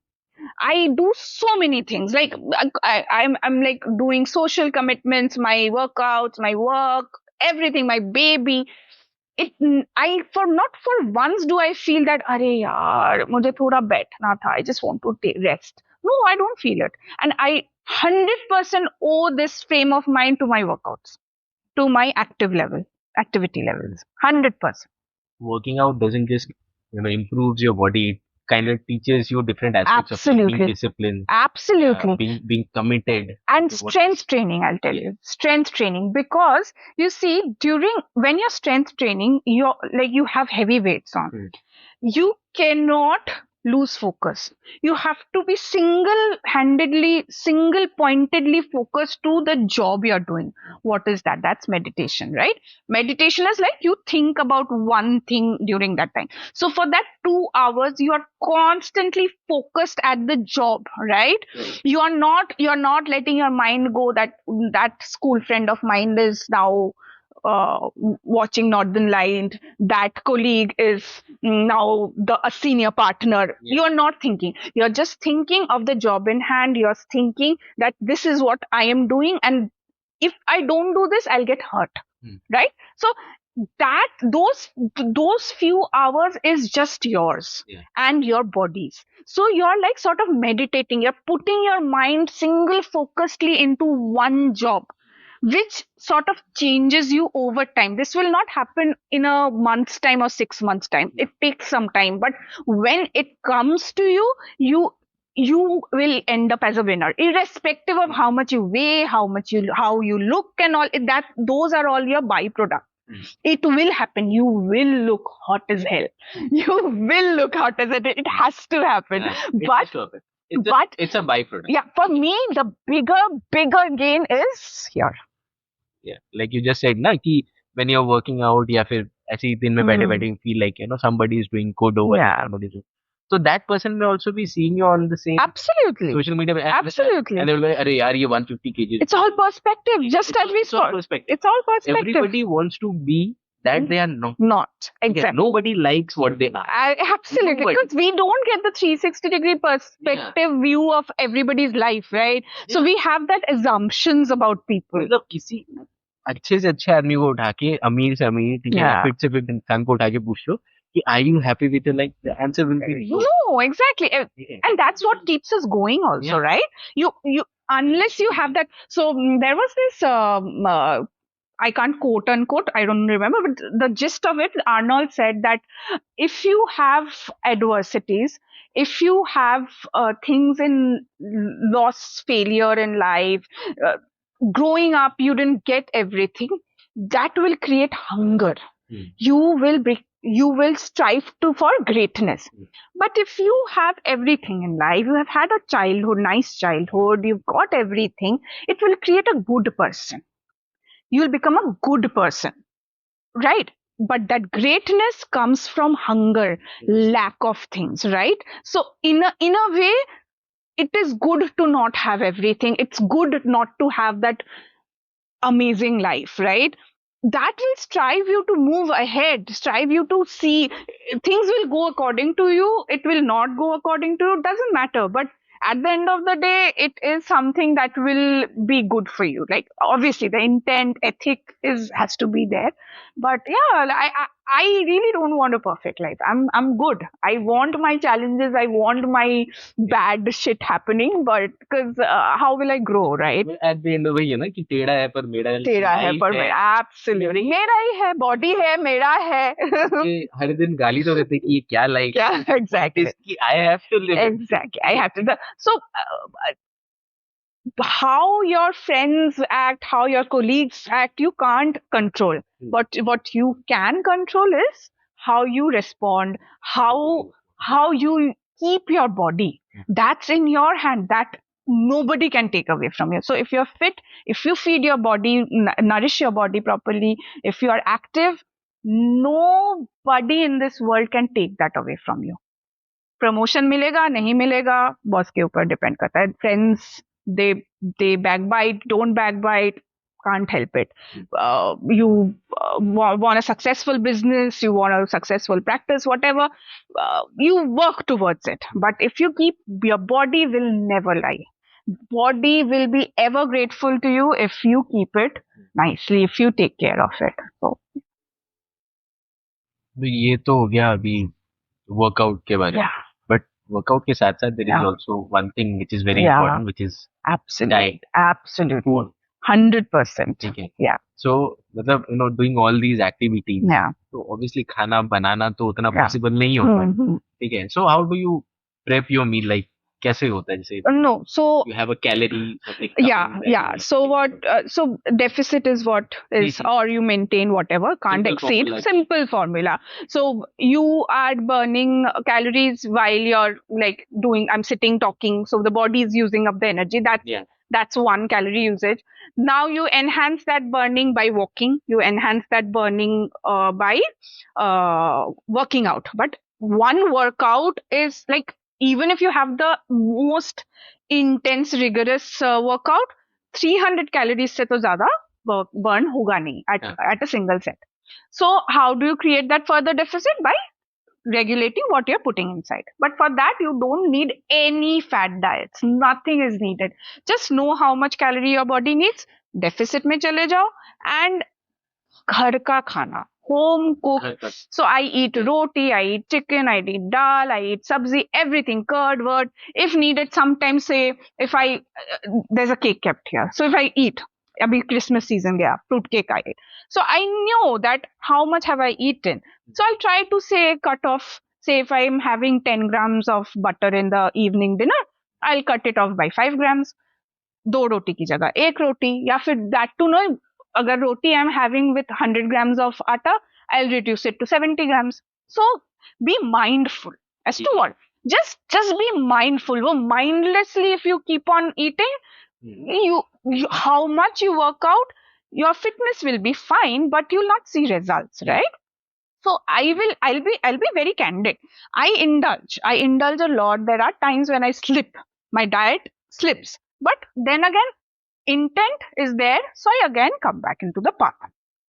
I do so many things. Like I'm like doing social commitments, my workouts, my work, everything, my baby. Not for once do I feel that अरे यार मुझे थोड़ा बैठना था. I just want to rest. No, I don't feel it, and I 100% owe this frame of mind to my workouts, to my activity levels. 100%. Working out doesn't just improves your body. It kind of teaches you different aspects of Absolutely. being disciplined, Absolutely. being committed, And to what- strength training, I'll tell you, strength training, because you see, when you're strength training, you have heavy weights on. Hmm. You cannot lose focus. You have to be single-handedly, single-pointedly focused to the job you're doing. What is that? That's meditation, right? Meditation is like you think about one thing during that time. So for that 2 hours, you are constantly focused at the job, right? You're not letting your mind go that school friend of mine is now watching Northern Light. That colleague is now a senior partner. Yeah. You're not thinking. You're just thinking of the job in hand. You're thinking that this is what I am doing, and if I don't do this, I'll get hurt. Right? So that those few hours is just yours. Yeah. And your body's. So you're like sort of meditating. You're putting your mind single focusedly into one job, which sort of changes you over time. This will not happen in a month's time or 6 months' time. It takes some time. But when it comes to you, you will end up as a winner, irrespective of how much you weigh, how you look, and all that. Those are all your byproducts. It will happen. You will look hot as hell. You will look hot as hell. It has to happen. Yeah, it But has to happen. It's a byproduct. yeah, for me, the bigger gain is here. Yeah, like you just said, na, कि when you're working out या फिर ऐसे ही दिन में बैठे बैठे feel like somebody is doing good over there, somebody is doing. So that person may also be seeing you on the same Absolutely. social media, Absolutely. and they'll be like, "अरे यार ये 150 kgs." It's all perspective, just as we It's all saw. perspective. It's all perspective. Everybody wants to be that they are not. Not. Yeah, Exactly. nobody likes what they are. Absolutely. Nobody. Because we don't get the 360-degree perspective view of everybody's life, right? So we have that assumptions about people. मतलब किसी अच्छे से अच्छे आदमी को उठा के अमीर से अमीर ठीक है Yeah. फिट से फिट इंसान को उठा के पूछ लो कि are you happy with your life the answer will be no No, exactly. And that's what keeps us going also, Yeah. right? You unless you have that. So there was this I can't quote unquote, I don't remember, but the gist of it, Arnold said that if you have adversities, if you have things in loss, failure in life, uh, growing up, you didn't get everything, that will create hunger. You will you will strive for greatness. But if you have everything in life, you have had a childhood, nice childhood, you've got everything, it will create a good person. You'll become a good person, right? But that greatness comes from hunger, lack of things, right? So in a way, it is good to not have everything. It's good not to have that amazing life, right? That will strive you to move ahead, strive you to see things will go according to you, it will not go according to you, doesn't matter. But at the end of the day, it is something that will be good for you. Like obviously the intent, ethic has to be there. But yeah, I really don't want a perfect life. I'm good. I want my challenges, I want my bad shit happening, but because how will I grow, right? At the end वही है ना कि टेढ़ा है पर मेरा तेरा है life पर मेरा, एब्सोल्युटली मेरा ही है, बॉडी है, मेरा है. ये हर दिन गाली तो देते कि ये क्या लाइफ क्या एग्जैक्टली कि I have to live exactly I have to. So how your friends act, how your colleagues act, you can't control. But what you can control is how you respond, how you keep your body. That's in your hand. That nobody can take away from you. So if you're fit, if you feed your body, nourish your body properly, if you are active, nobody in this world can take that away from you. Promotion मिलेगा नहीं मिलेगा boss के ऊपर depend करता है. Friends they backbite, don't backbite, can't help it. You want a successful business, you want a successful practice, whatever, you work towards it. But if you keep, your body will never lie. Body will be ever grateful to you if you keep it nicely, if you take care of it. So ये तो हो गया अभी workout के बारे में. But workout के साथ साथ there is also one thing which is very important which is absolutely 100%. ठीक है. Yeah. So मतलब doing all these activities. Yeah. तो obviously खाना बनाना तो उतना पॉसिबल नहीं होता. ठीक है. So how do you prep your meal, like कैसे होता है जैसे no so you have a calorie so what so deficit is what is, or you maintain whatever, can't exceed, simple formula. So you are burning calories while you're like doing, I'm sitting talking, so the body is using up the energy. That's 1 calorie usage. Now you enhance that burning by walking, you enhance that burning by working out. But one workout is like, even if you have the most intense rigorous workout, 300 calories से तो ज़्यादा burn होगा नहीं at a single set. So how do you create that further deficit? By regulating what you're putting inside. But for that, you don't need any fat diets. Nothing is needed. Just know how much calorie your body needs. Deficit में चले जाओ and घर का खाना, home cooked. So I eat roti, I eat chicken, I eat dal, I eat sabzi, everything, curd, word. If needed, sometimes say if there's a cake kept here. So if I eat, abhi Christmas season gaya, fruit cake I ate. So I know that how much have I eaten. So I'll try to say cut off. Say if I'm having 10 grams of butter in the evening dinner, I'll cut it off by 5 grams. 2 रोटी की जगह 1 रोटी, या फिर that to know, अगर रोटी I'm having with 100 grams of atta, I'll reduce it to 70 grams. So be mindful as to what. Just be mindful. वो mindlessly if you keep on eating, you how much you work out, your fitness will be fine, but you'll not see results, right? So I'll be very candid. I indulge a lot. There are times when I slip. My diet slips. But then again, intent is there. So I again come back into the path.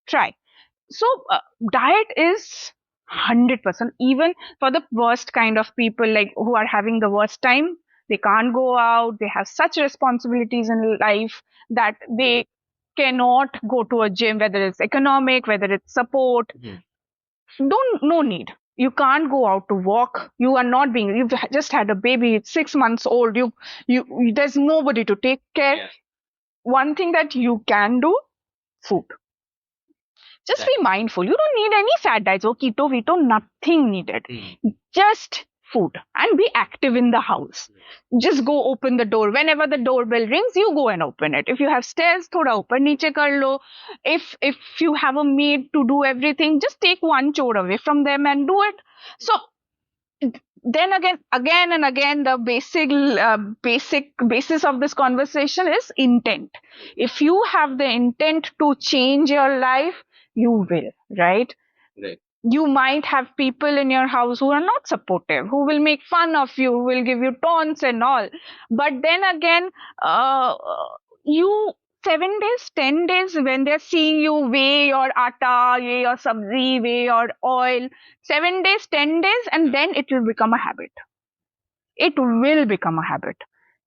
Try. So diet is 100%. Even for the worst kind of people, like who are having the worst time, they can't go out. They have such responsibilities in life that they cannot go to a gym, whether it's economic, whether it's support. Don't no need. You can't go out to walk. You are not being. You've just had a baby. It's 6 months old. There's nobody to take care. Yeah. One thing that you can do, food. Just be mindful. You don't need any fat diets or keto, veto, nothing needed. Just food, and be active in the house. Just go open the door. Whenever the doorbell rings, you go and open it. If you have stairs, thoda upar niche kar lo. If you have a maid to do everything, just take one chore away from them and do it. So then again and again, the basic basis of this conversation is intent. If you have the intent to change your life, you will, right? Right. You might have people in your house who are not supportive, who will make fun of you, who will give you taunts and all. But then again, you 7 days, 10 days, when they're seeing you weigh your atta, weigh your sabzi, weigh your oil, 7 days, 10 days, and then it will become a habit. It will become a habit.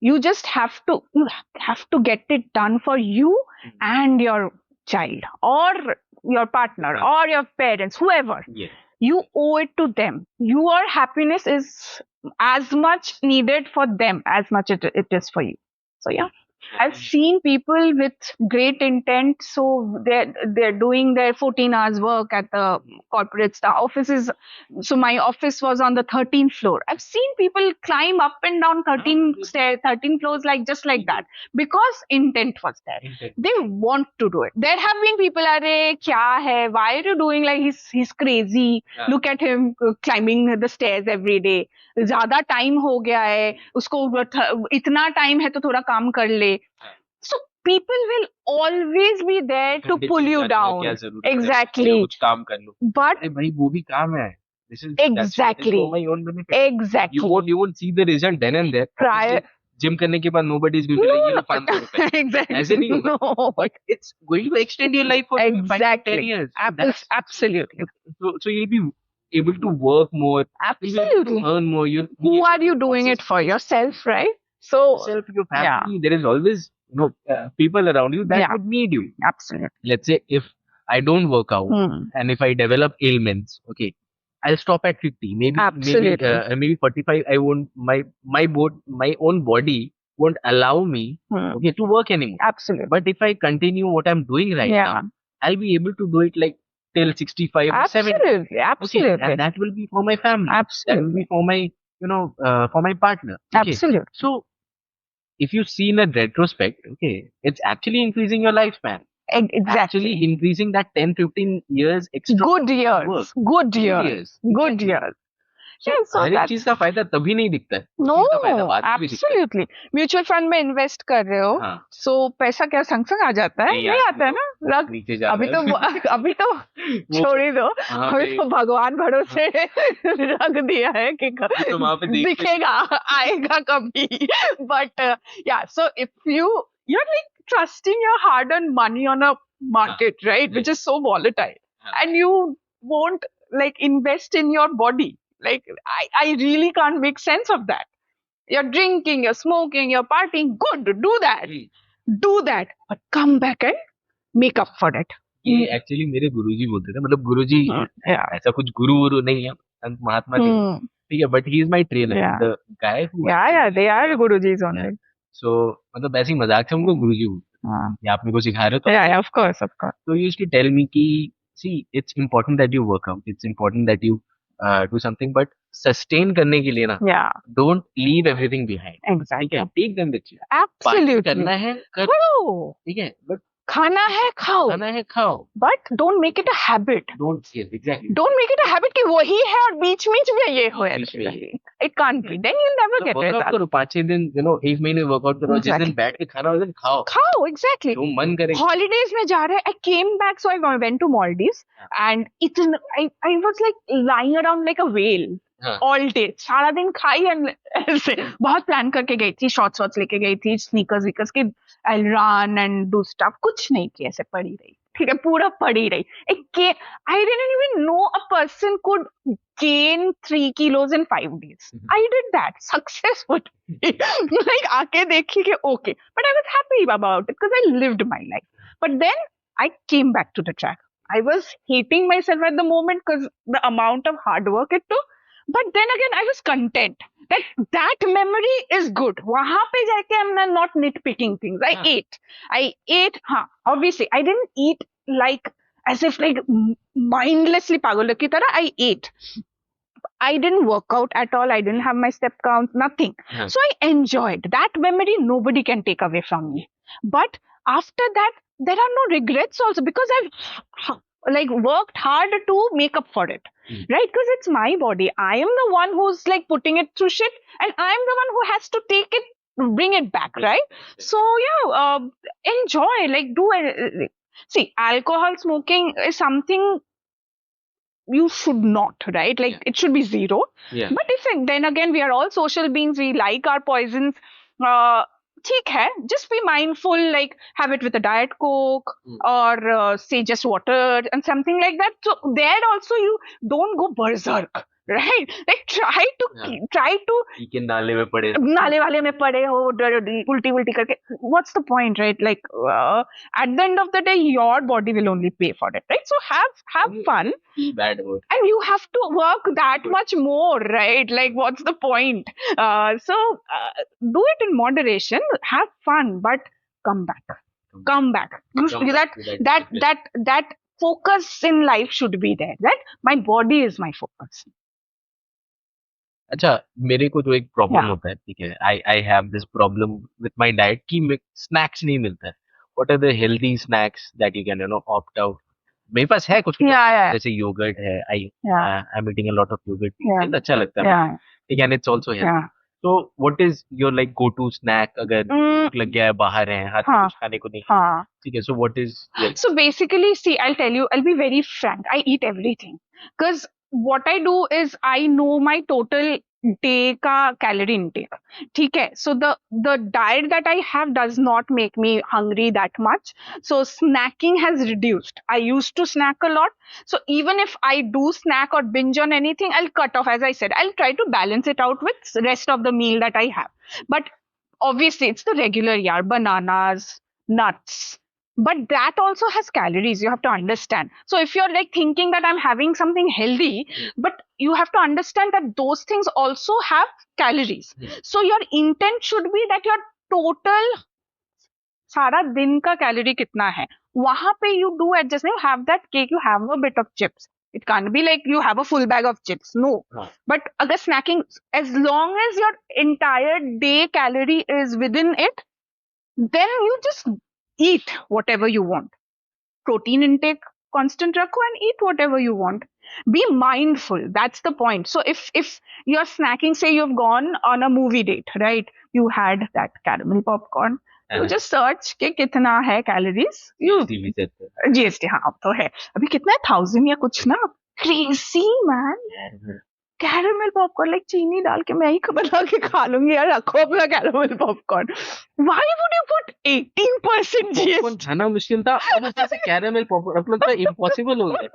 You just have to get it done for you and your child or your partner or your parents, whoever. Yes. You owe it to them. Your happiness is as much needed for them as much it is for you. So yeah. I've seen people with great intent, so they're doing their 14 hours work at the corporates. The offices, so my office was on the 13th floor. I've seen people climb up and down 13 floors just like that, because intent was there. They want to do it. There have been people, "Arey, kya hai? Why are you doing like he's crazy? Look at him climbing the stairs every day. ज़्यादा time हो गया है, उसको इतना time है तो थोड़ा काम कर ले." So people will always be there to pull you down. Exactly. कुछ काम कर लो. But भाई वो भी काम है. This is exactly for my own benefit. Exactly. You won't see the result then and there. Prior. Gym करने के बाद nobody is going to be like, ये लो 500 रुपए. Exactly. ऐसे नहीं होगा. No. But it's going to extend your life for 5 to 10 years. Absolutely. So you'll be able to work more. Absolutely. Earn more. Who are you doing it for? Yourself, right? So yourself, your family. There is always people around you that would need you. Absolutely. Let's say if I don't work out and if I develop ailments, okay, I'll stop at 50. Maybe 45. I won't. My own body won't allow me to work anymore. Absolutely. But if I continue what I'm doing right now, I'll be able to do it like till 65 or 70. Absolutely. Okay, and that will be for my family. Absolutely. That will be for my for my partner. Okay. Absolutely. So if you see in a retrospect, okay, it's actually increasing your lifespan. Exactly. Actually increasing that 10-15 years extra. Good years. Good years. Good years. So हर एक चीज का फायदा तभी नहीं दिखता है. No, absolutely. Mutual fund में invest कर रहे हो, सो पैसा क्या संग संग आ जाता है? नहीं आता है ना. अभी तो छोड़ ही दो. अभी तो भगवान भरोसे रख दिया है कि दिखेगा, आएगा कभी. But so if you're like trusting your hard-earned money on a market, right, which is so volatile, and you won't like invest in your body. Like, I really can't make sense of that. You're drinking, you're smoking, you're partying. Good, do that. Do that. But come back and make up for it. ये actually मेरे गुरुजी बोलते थे. मतलब गुरुजी ऐसा कुछ गुरु नहीं है, संत महात्मा नहीं, ठीक है, but he is my trainer. The guy who they are gurujis only. So मतलब ऐसे ही मजाक से हमको गुरुजी बोलते. या आप मेरे को सिखा रहे हो तो ऑफ कोर्स. तो you used to tell me कि see, it's important that you work out, it's important that you do something, but sustain करने के लिए ना, Yeah, don't leave everything behind, ठीक exactly. है, take them with you, party Absolutely. करना है कर, Karo. ठीक है, बट खाना है खाओ, खाना है खाओ, but don't make it a habit. Don't skip, exactly, Don't make it a habit कि वही है और बीच बीच में ये हो बीच में ये। It can't be. Then you'll never get workout results. करो 5-6 दिन, एक महीने वर्कआउट करो, जिस दिन Exactly. बैठ के खाना उस दिन खाओ, खाओ, exactly. जो मन करे। Holidays में जा रहे, I came back, so I went to Maldives, and I was like lying around like a whale. All day, सारा दिन खाई and ऐसे बहुत प्लान करके गई थी, शॉर्ट्स लेके गई थी, स्नीकर्स विकर्स के, I'll run and do stuff, कुछ नहीं किया, ऐसे पड़ी रही, ठीक है, पूरा पड़ी रही। I didn't even know a person could gain 3 kilos in 5 days. I did that successfully. Like आके देखी कि okay, but I was happy about it because I lived my life. But then I came back to the track. I was hating myself at the moment because the amount of hard work it took. But then again, I was content that memory is good. वहां पे जाके I'm not nitpicking things. I ate. हाँ, obviously, I didn't eat like as if like mindlessly पागल की तरह. I ate. I didn't work out at all. I didn't have my step counts, nothing. So I enjoyed that memory. Nobody can take away from me. But after that, there are no regrets also because I've like worked hard to make up for it, right? Because it's my body. I am the one who's like putting it through shit, and I'm the one who has to take it, bring it back, right? So yeah, enjoy, like do it. See, alcohol smoking is something you should not, right? Like it should be zero. But if then again we are all social beings, we like our poisons. ठीक है, just be mindful, like have it with a diet coke or say just water and something like that. So there also you don't go berserk, right? Like try to कि नाले में पड़े, नाले वाले में पड़े हो, उल्टी उल्टी करके. What's the point, right? Like at the end of the day, your body will only pay for it, right? So have fun. Bad word. And you have to work that much more, right? Like what's the point? So do it in moderation, have fun, but come back. That focus in life should be there, right? My body is my focus. अच्छा, मेरे को तो एक problem होता है, ठीक है, I have this problem with my diet कि स्नैक्स नहीं मिलता है. What are the healthy snacks that you can opt out? मेरे पास है कुछ जैसे योगर्ट है, I am eating a lot of yoghurt, अच्छा लगता है, ठीक है, and it's also healthy. So what is your like go to snack अगर भूख लग गया है, बाहर है, हाथ में कुछ खाने को नहीं, ठीक है, so what is so basically, see, I'll tell you, I'll be very frank, I eat everything because what I do is I know my total day का calorie intake, ठीक है, so the diet that I have does not make me hungry that much, so snacking has reduced. I used to snack a lot, so even if I do snack or binge on anything, I'll cut off. As I said, I'll try to balance it out with the rest of the meal that I have, but obviously it's the regular bananas, nuts, but that also has calories, you have to understand. So if you're like thinking that I'm having something healthy, but you have to understand that those things also have calories. So your intent should be that your total सारा दिन का calorie कितना है, वहां पे you do adjust. You have that cake, you have a bit of chips. It can't be like you have a full bag of chips. No. But agar snacking, as long as your entire day calorie is within it, then you just eat whatever you want. Protein intake constant rakho and eat whatever you want. Be mindful. That's the point. So if you're snacking, say you've gone on a movie date, right? You had that caramel popcorn. You just search कि कितना है calories. GST हाँ अब तो है. अभी कितना है 1000 या कुछ ना. Crazy man. Caramel popcorn like चीनी डाल के मैं ही बना के खा लूंगी यार. रखो अपना caramel popcorn. Why would you put 18% GST? खाना मुश्किल था, अब ऊपर से कैरामल पॉपकॉर्न, अब लगता है इम्पॉसिबल हो गया.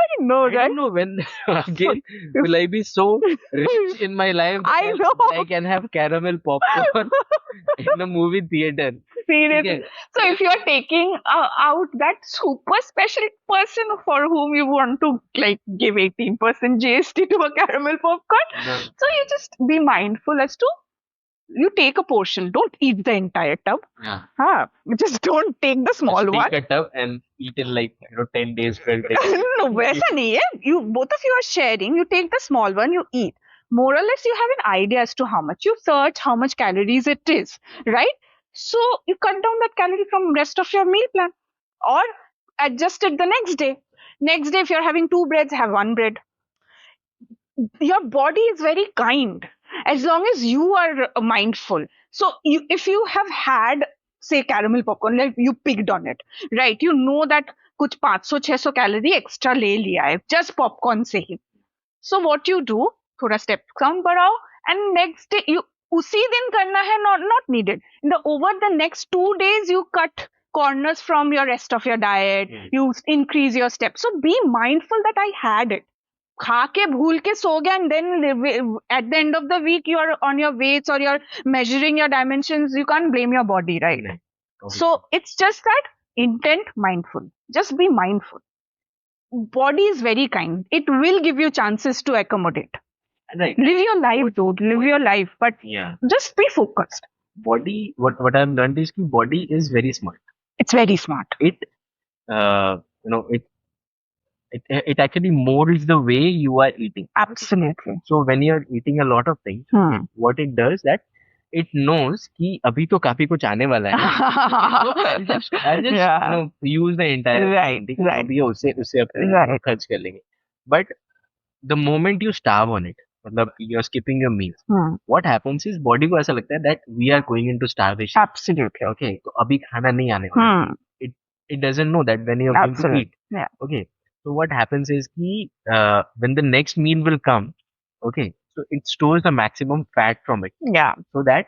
I know, right? I don't know when again will I be so rich in my life that I know. I can have caramel popcorn in a movie theater. Seriously. Okay. So if you're taking out that super special person for whom you want to like give 18% GST to a caramel popcorn, so you just be mindful as to you take a portion. Don't eat the entire tub. Just don't take the small one. Take a tub and eat in like 10 days, 12 days. No, वैसा नहीं है. You both of you are sharing. You take the small one. You eat. more or less you have an idea as to how much you search, how much calories it is, right? So you cut down that calorie from rest of your meal plan, or adjust it the next day. Next day, if you're having two breads, have one bread. Your body is very kind as long as you are mindful. So if you have had, say, caramel popcorn, like you picked on it, right? You know that कुछ 500-600 calorie extra ले लिया है just popcorn से ही. So what you do, थोड़ा step count बढ़ाओ, and next day you उसी दिन करना है, not needed. Over the next 2 days you cut corners from your rest of your diet. You increase your steps. So be mindful that I had it. खा के भूल के सो गया, and then at the end of the week you are on your weights or you're measuring your dimensions. You can't blame your body, right? So it's just that intent mindful. Just be mindful. Body is very kind. It will give you chances to accommodate. Right. Live your life, dude. Live your life, but just be focused. Body, what I've learned is that body is very smart. It's very smart. It, it actually molds the way you are eating. Absolutely. So when you're eating a lot of things, what it does that it knows कि अभी तो काफी कुछ आने वाला है. So I'll just use the entire thing. अभी उससे अपने खर्च कर लेंगे. But the moment you starve on it, मतलब you're skipping your meals, what happens is body को ऐसा लगता है that we are going into starvation. Absolutely. Okay, तो अभी खाना नहीं आने वाला. It doesn't know that when you're going to eat. Yeah. Okay, so what happens is कि when the next meal will come, okay, so it stores the maximum fat from it. Yeah. So that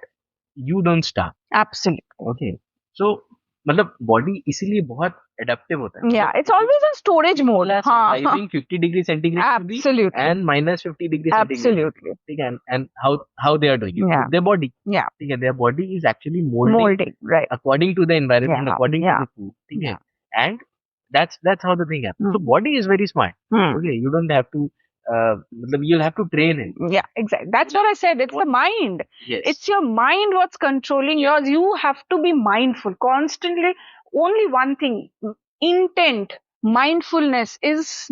you don't starve. Absolutely. Okay, so मतलब body इसीलिए बहुत adaptive होता है. Yeah, it's always on storage mode. Surviving 50 degrees centigrade. Absolutely. And minus 50 degrees Absolutely. centigrade. And how they are doing it. Yeah. Their body. Yeah. Their body is actually molding right, according to the environment, according to the food. Yeah. And that's how the thing happens. So body is very smart. Okay, you don't have to you'll have to train it. Yeah, exactly. That's what I said. It's the mind. Yes. It's your mind what's controlling yours. You have to be mindful constantly. Only one thing, intent, mindfulness is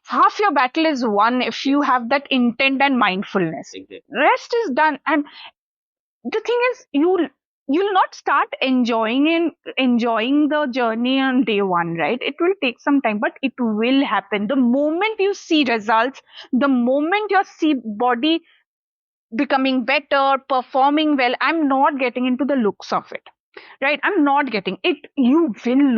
half your battle is won if you have that intent and mindfulness. Exactly. Rest is done. And the thing is, you'll not start enjoying the journey on day one, right? It will take some time, but it will happen. The moment you see results, the moment your body becoming better, performing well, I'm not getting into the looks of it, right? I'm not getting it. You will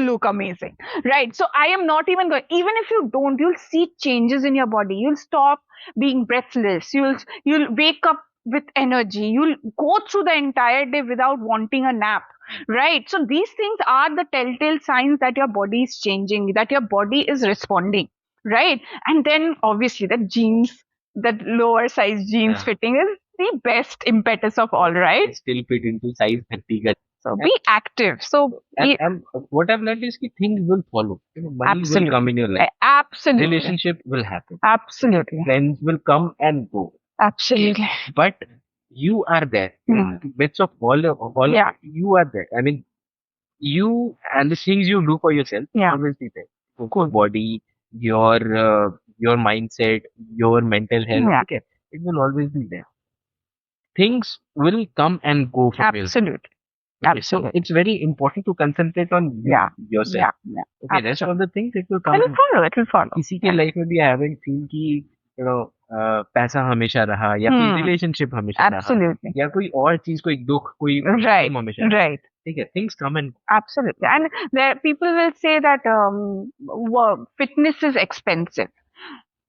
look amazing, right? So I am not even going, even if you don't, you'll see changes in your body. You'll stop being breathless. You'll wake up with energy. You'll go through the entire day without wanting a nap, right? So these things are the telltale signs that your body is changing, that your body is responding, right? And then obviously that lower size jeans fitting is the best impetus of all, right? I still fit into size 30. So be active. So and what I've learned is that things will follow. Money will come in your life. Absolutely. Relationship will happen. Absolutely. Friends will come and go. Absolutely. But you are there. Bits of all you are there. I mean, you and the things you do for yourself always be there. Your body, your mindset, your mental health. Okay, it will always be there. Things will come and go from Absolutely. Okay, so it's very important to concentrate on yourself. Okay, rest of the things it will come. It will follow. किसी के life में भी I haven't seen कि पैसा हमेशा रहा या कोई relationship हमेशा रहा या कोई और चीज कोई दुख कोई हमेशा right. ठीक है, things come and absolutely, and there people will say that fitness is expensive.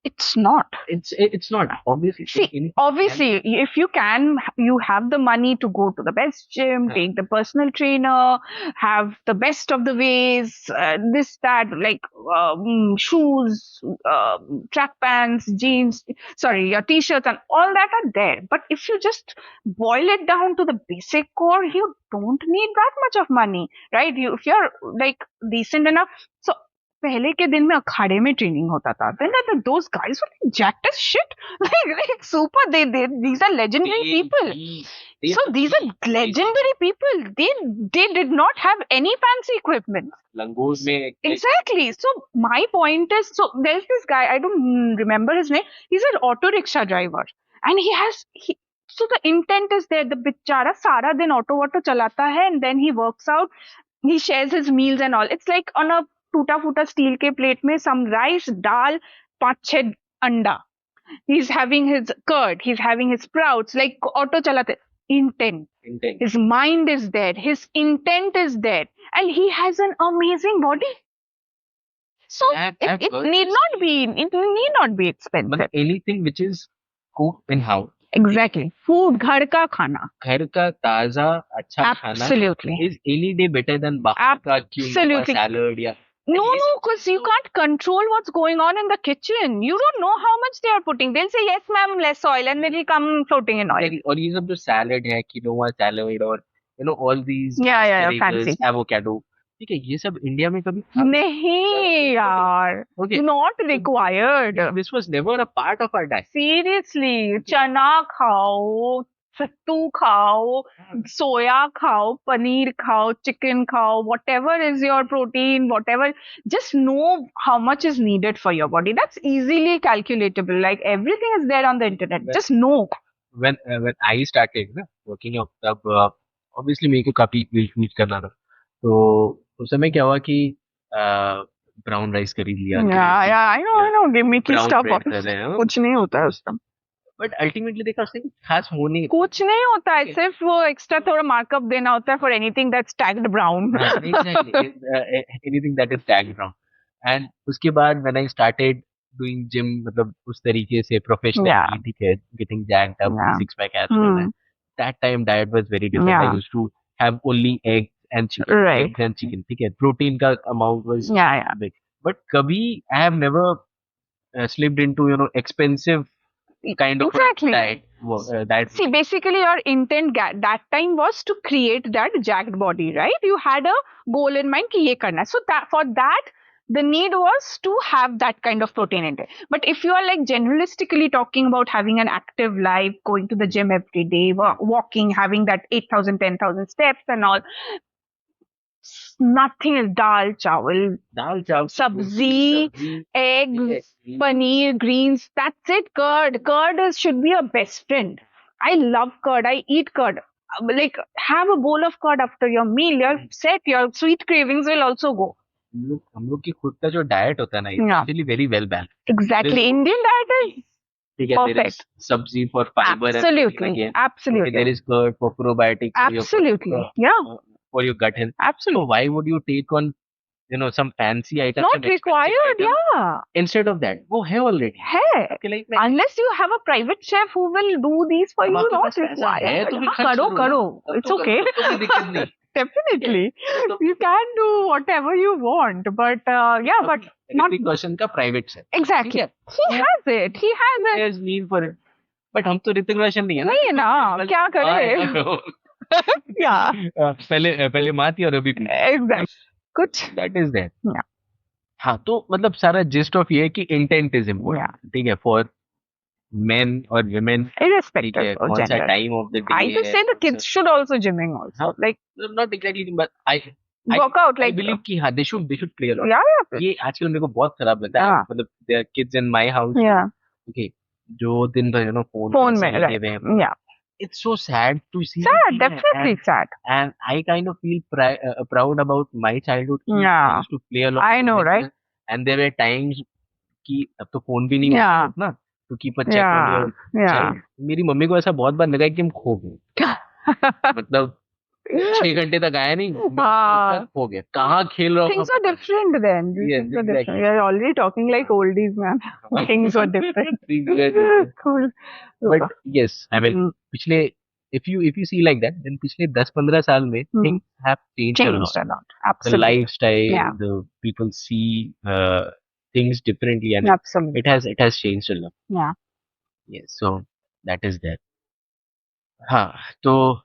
It's not. It's not. Obviously. See, obviously, if you have the money to go to the best gym, take the personal trainer, have the best of the ways, this, that, like shoes, track pants, jeans, your t-shirts and all that are there. But if you just boil it down to the basic core, you don't need that much of money, right? If you're like decent enough. So पहले के दिन में अखाड़े में training होता था. Then those guys were like jacked as shit, like super. These are legendary people. So these are legendary people. They did not have any fancy equipment. Langos mein Exactly. So my point is, so there's this guy, I don't remember his name. He's an auto rickshaw driver, and so the intent is there. The bichara sara din auto chalata hai, and then he works out. He shares his meals and all. It's like on a टूटा फूटा steel के plate में some rice, dal, 5-6 अंडा. He's having his curd. He's having his sprouts. Like auto chalate. Intent. His mind is there. His intent is there, and he has an amazing body. So it need not be. It need not be expensive. But anything which is cooked in house. Exactly. Food, घर का खाना. घर का ताजा अच्छा खाना. Absolutely. Is any day better than बाहर का Absolutely. salad या. No, because you can't control what's going on in the kitchen. You don't know how much they are putting. They'll say, yes, ma'am, less oil, and it'll come floating in oil. और ये सब जो salad है, quinoa salad और all these fancy avocado. ठीक है, ये सब इंडिया में कभी नहीं यार. Okay. Not required. This was never a part of our diet. Seriously, चना खाओ, सत्तू खाओ, soya खाओ, paneer खाओ, chicken खाओ, whatever is your protein, whatever. Just know how much is needed for your body. That's easily calculatable. Like everything is there on the internet. Just know. When I started working out, तब obviously मेरे को काफी weight lose करना था. तो उस समय क्या हुआ कि ब्राउन राइस खरीद लिया. I know. Give me की stuff. कुछ नहीं होता है उसका. बट अल्टीमेटली देखा उससे खास हो नहीं. कुछ नहीं होता है. सिर्फ वो एक्स्ट्रा थोड़ा मार्कअप देना होता है for anything that's tagged brown. Anything that is tagged brown. And उसके बाद when I started doing gym, मतलब उस तरीके से प्रोफेशनली, ठीक है, getting jacked up, six pack abs, that time diet was very different. I used to have only egg and chicken, eggs and chicken, ठीक है, प्रोटीन का अमाउंट was big, but कभी I have never slipped into expensive kind of diet. See, basically your intent that time was to create that jacked body, right? You had a goal in mind कि ये करना. So that for that the need was to have that kind of protein intake. But if you are like generalistically talking about having an active life, going to the gym every day, walking, having that 8,000 10,000 steps and all, nothing is dal chawal, sabzi, eggs, paneer, greens. That's it. Curd should be your best friend. I love curd. I eat curd. Like have a bowl of curd after your meal. You're set. Your sweet cravings will also go. हम लोग की खुद का जो diet होता है ना, it's actually very well balanced. Exactly. Indian diet is perfect. Sabzi for fiber. Absolutely. Absolutely. There is curd for probiotics. Absolutely. For your gut health. Absolutely. So why would you take on, some fancy items? Not required, Instead of that, वो है already. है. Unless you have a private chef who will do these for you, not required. करो. It's okay. Definitely. You can do whatever you want, but but not. Every person का private chef. Exactly. He has it. There's need for it. But हम तो ऋतिक रोशन नहीं है ना. नहीं है ना. क्या करें? पहले माँ थी और अभी Exactly. कुछ that is there. हाँ, तो मतलब सारा gist of ये है कि intent is important. ठीक है, for men or women, irrespective of कौन सा gender. time of the day. I just say the kids should also gymming also. Like not exactly, but I work out like. I believe कि हाँ, they should play a lot. Yeah. ये आजकल मेरे को बहुत खराब लगता है. मतलब there are kids in my house. Yeah. Okay, जो दिन भर phone में लगे हुए. Yeah. It's so sad to see. Sad, definitely sad. And I kind of feel proud about my childhood. Yeah. I used to play a lot. I know, right? And there were times कि अब तो phone भी नहीं होता ना, to keep a check on your child. मेरी mummy को ऐसा बहुत बार लगा कि हम खो गए. मतलब 6 घंटे तक आया नहीं, हो गया, कहाँ खेल रहा हूँ. Things are different then. Things are different. We are already talking like oldies, man. Things were different. Cool. But yes, I mean, पिछले if you see like that, then पिछले 10-15 साल में things have changed a lot. Absolutely. The lifestyle, the people see things differently, and absolutely. it has changed a lot. Yeah. Yes, so that is there. हाँ, तो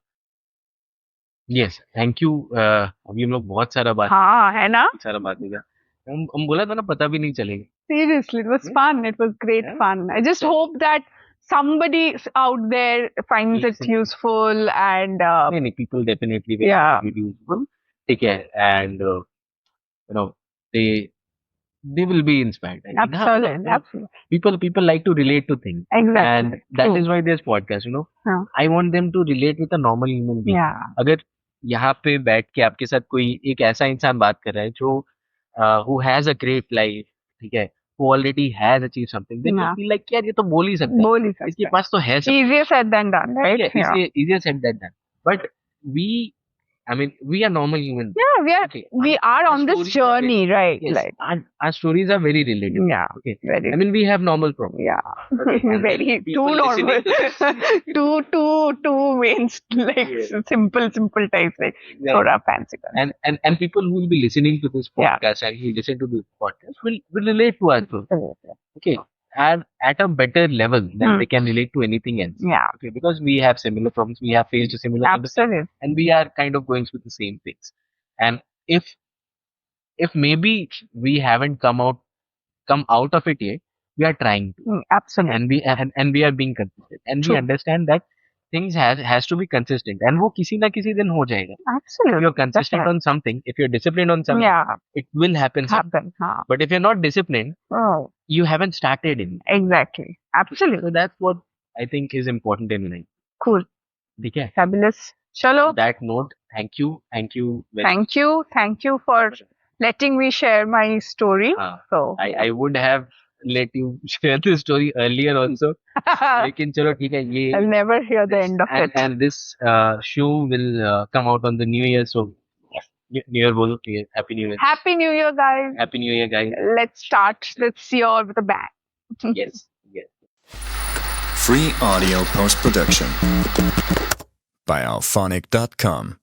yes, thank you. अभी हम लोग बहुत सारा बात, हाँ, है ना? सारा बात होगा. हम बोला था ना पता भी नहीं चलेगा. Seriously, it was Yeah. fun. It was great Yeah. fun. I just hope that somebody out there finds it Listening. useful and नहीं नहीं, people definitely will yeah, find it useful. ठीक है, and you know they will be inspired. I think. हाँ, absolutely, absolutely, people like to relate to things, exactly. and that True. is why there's podcast. हाँ, I want them to relate with a normal human being. yeah, अगर यहाँ पे बैठ के आपके साथ कोई एक ऐसा इंसान बात कर रहा है जो who has a great life, ठीक है, who already has achieved something, then you yeah. feel like यार ये तो बोल ही सकता है, बोल ही इसके सकता है. पास तो है सब, Easier said than done, ठीक right? है, Yeah. easier said than done. But we, I mean, we are normal human beings. Yeah, Okay, we are our on this stories are very, journey, right? yes, Like, our stories are very relatable. yeah, Okay, very. I mean, we have normal problems. Yeah, Okay, and very then too people normal, listening to this, too main, like yes, simple type, like yeah, thoda fancy. and people who will be listening to this Yeah. podcast and who listen to this podcast will relate to us. Okay, and at a better level than they can relate to anything else. Yeah, Okay, because we have similar problems, we have faced a similar kind of thing, absolutely. and we are kind of going through the same things. And if maybe we haven't come out of it yet, we are trying to, Absolutely. and we are being consistent, and we True. understand that things has to be consistent, and वो किसी ना किसी दिन हो जाएगा. If Absolutely. you're consistent Definitely. on something, if you're disciplined on something, Yeah, it will happen. happen. Huh. But if you're not disciplined, Oh, you haven't started in. exactly. So Absolutely. that's what I think is important in life. Cool. ठीक है? Fabulous. Chalo. On that note, thank you very Thank you for letting me share my story. हाँ, So, I would have let you share this story earlier also. लेकिन चलो ठीक है, ये I'll never hear the end of it. and this show will come out on the New Year. So New Year बोलो, Happy New Year. Happy New Year, guys. Happy New Year, guys. Let's start this year with a bang. Yes. Yes. Free audio post production by alphonic.com.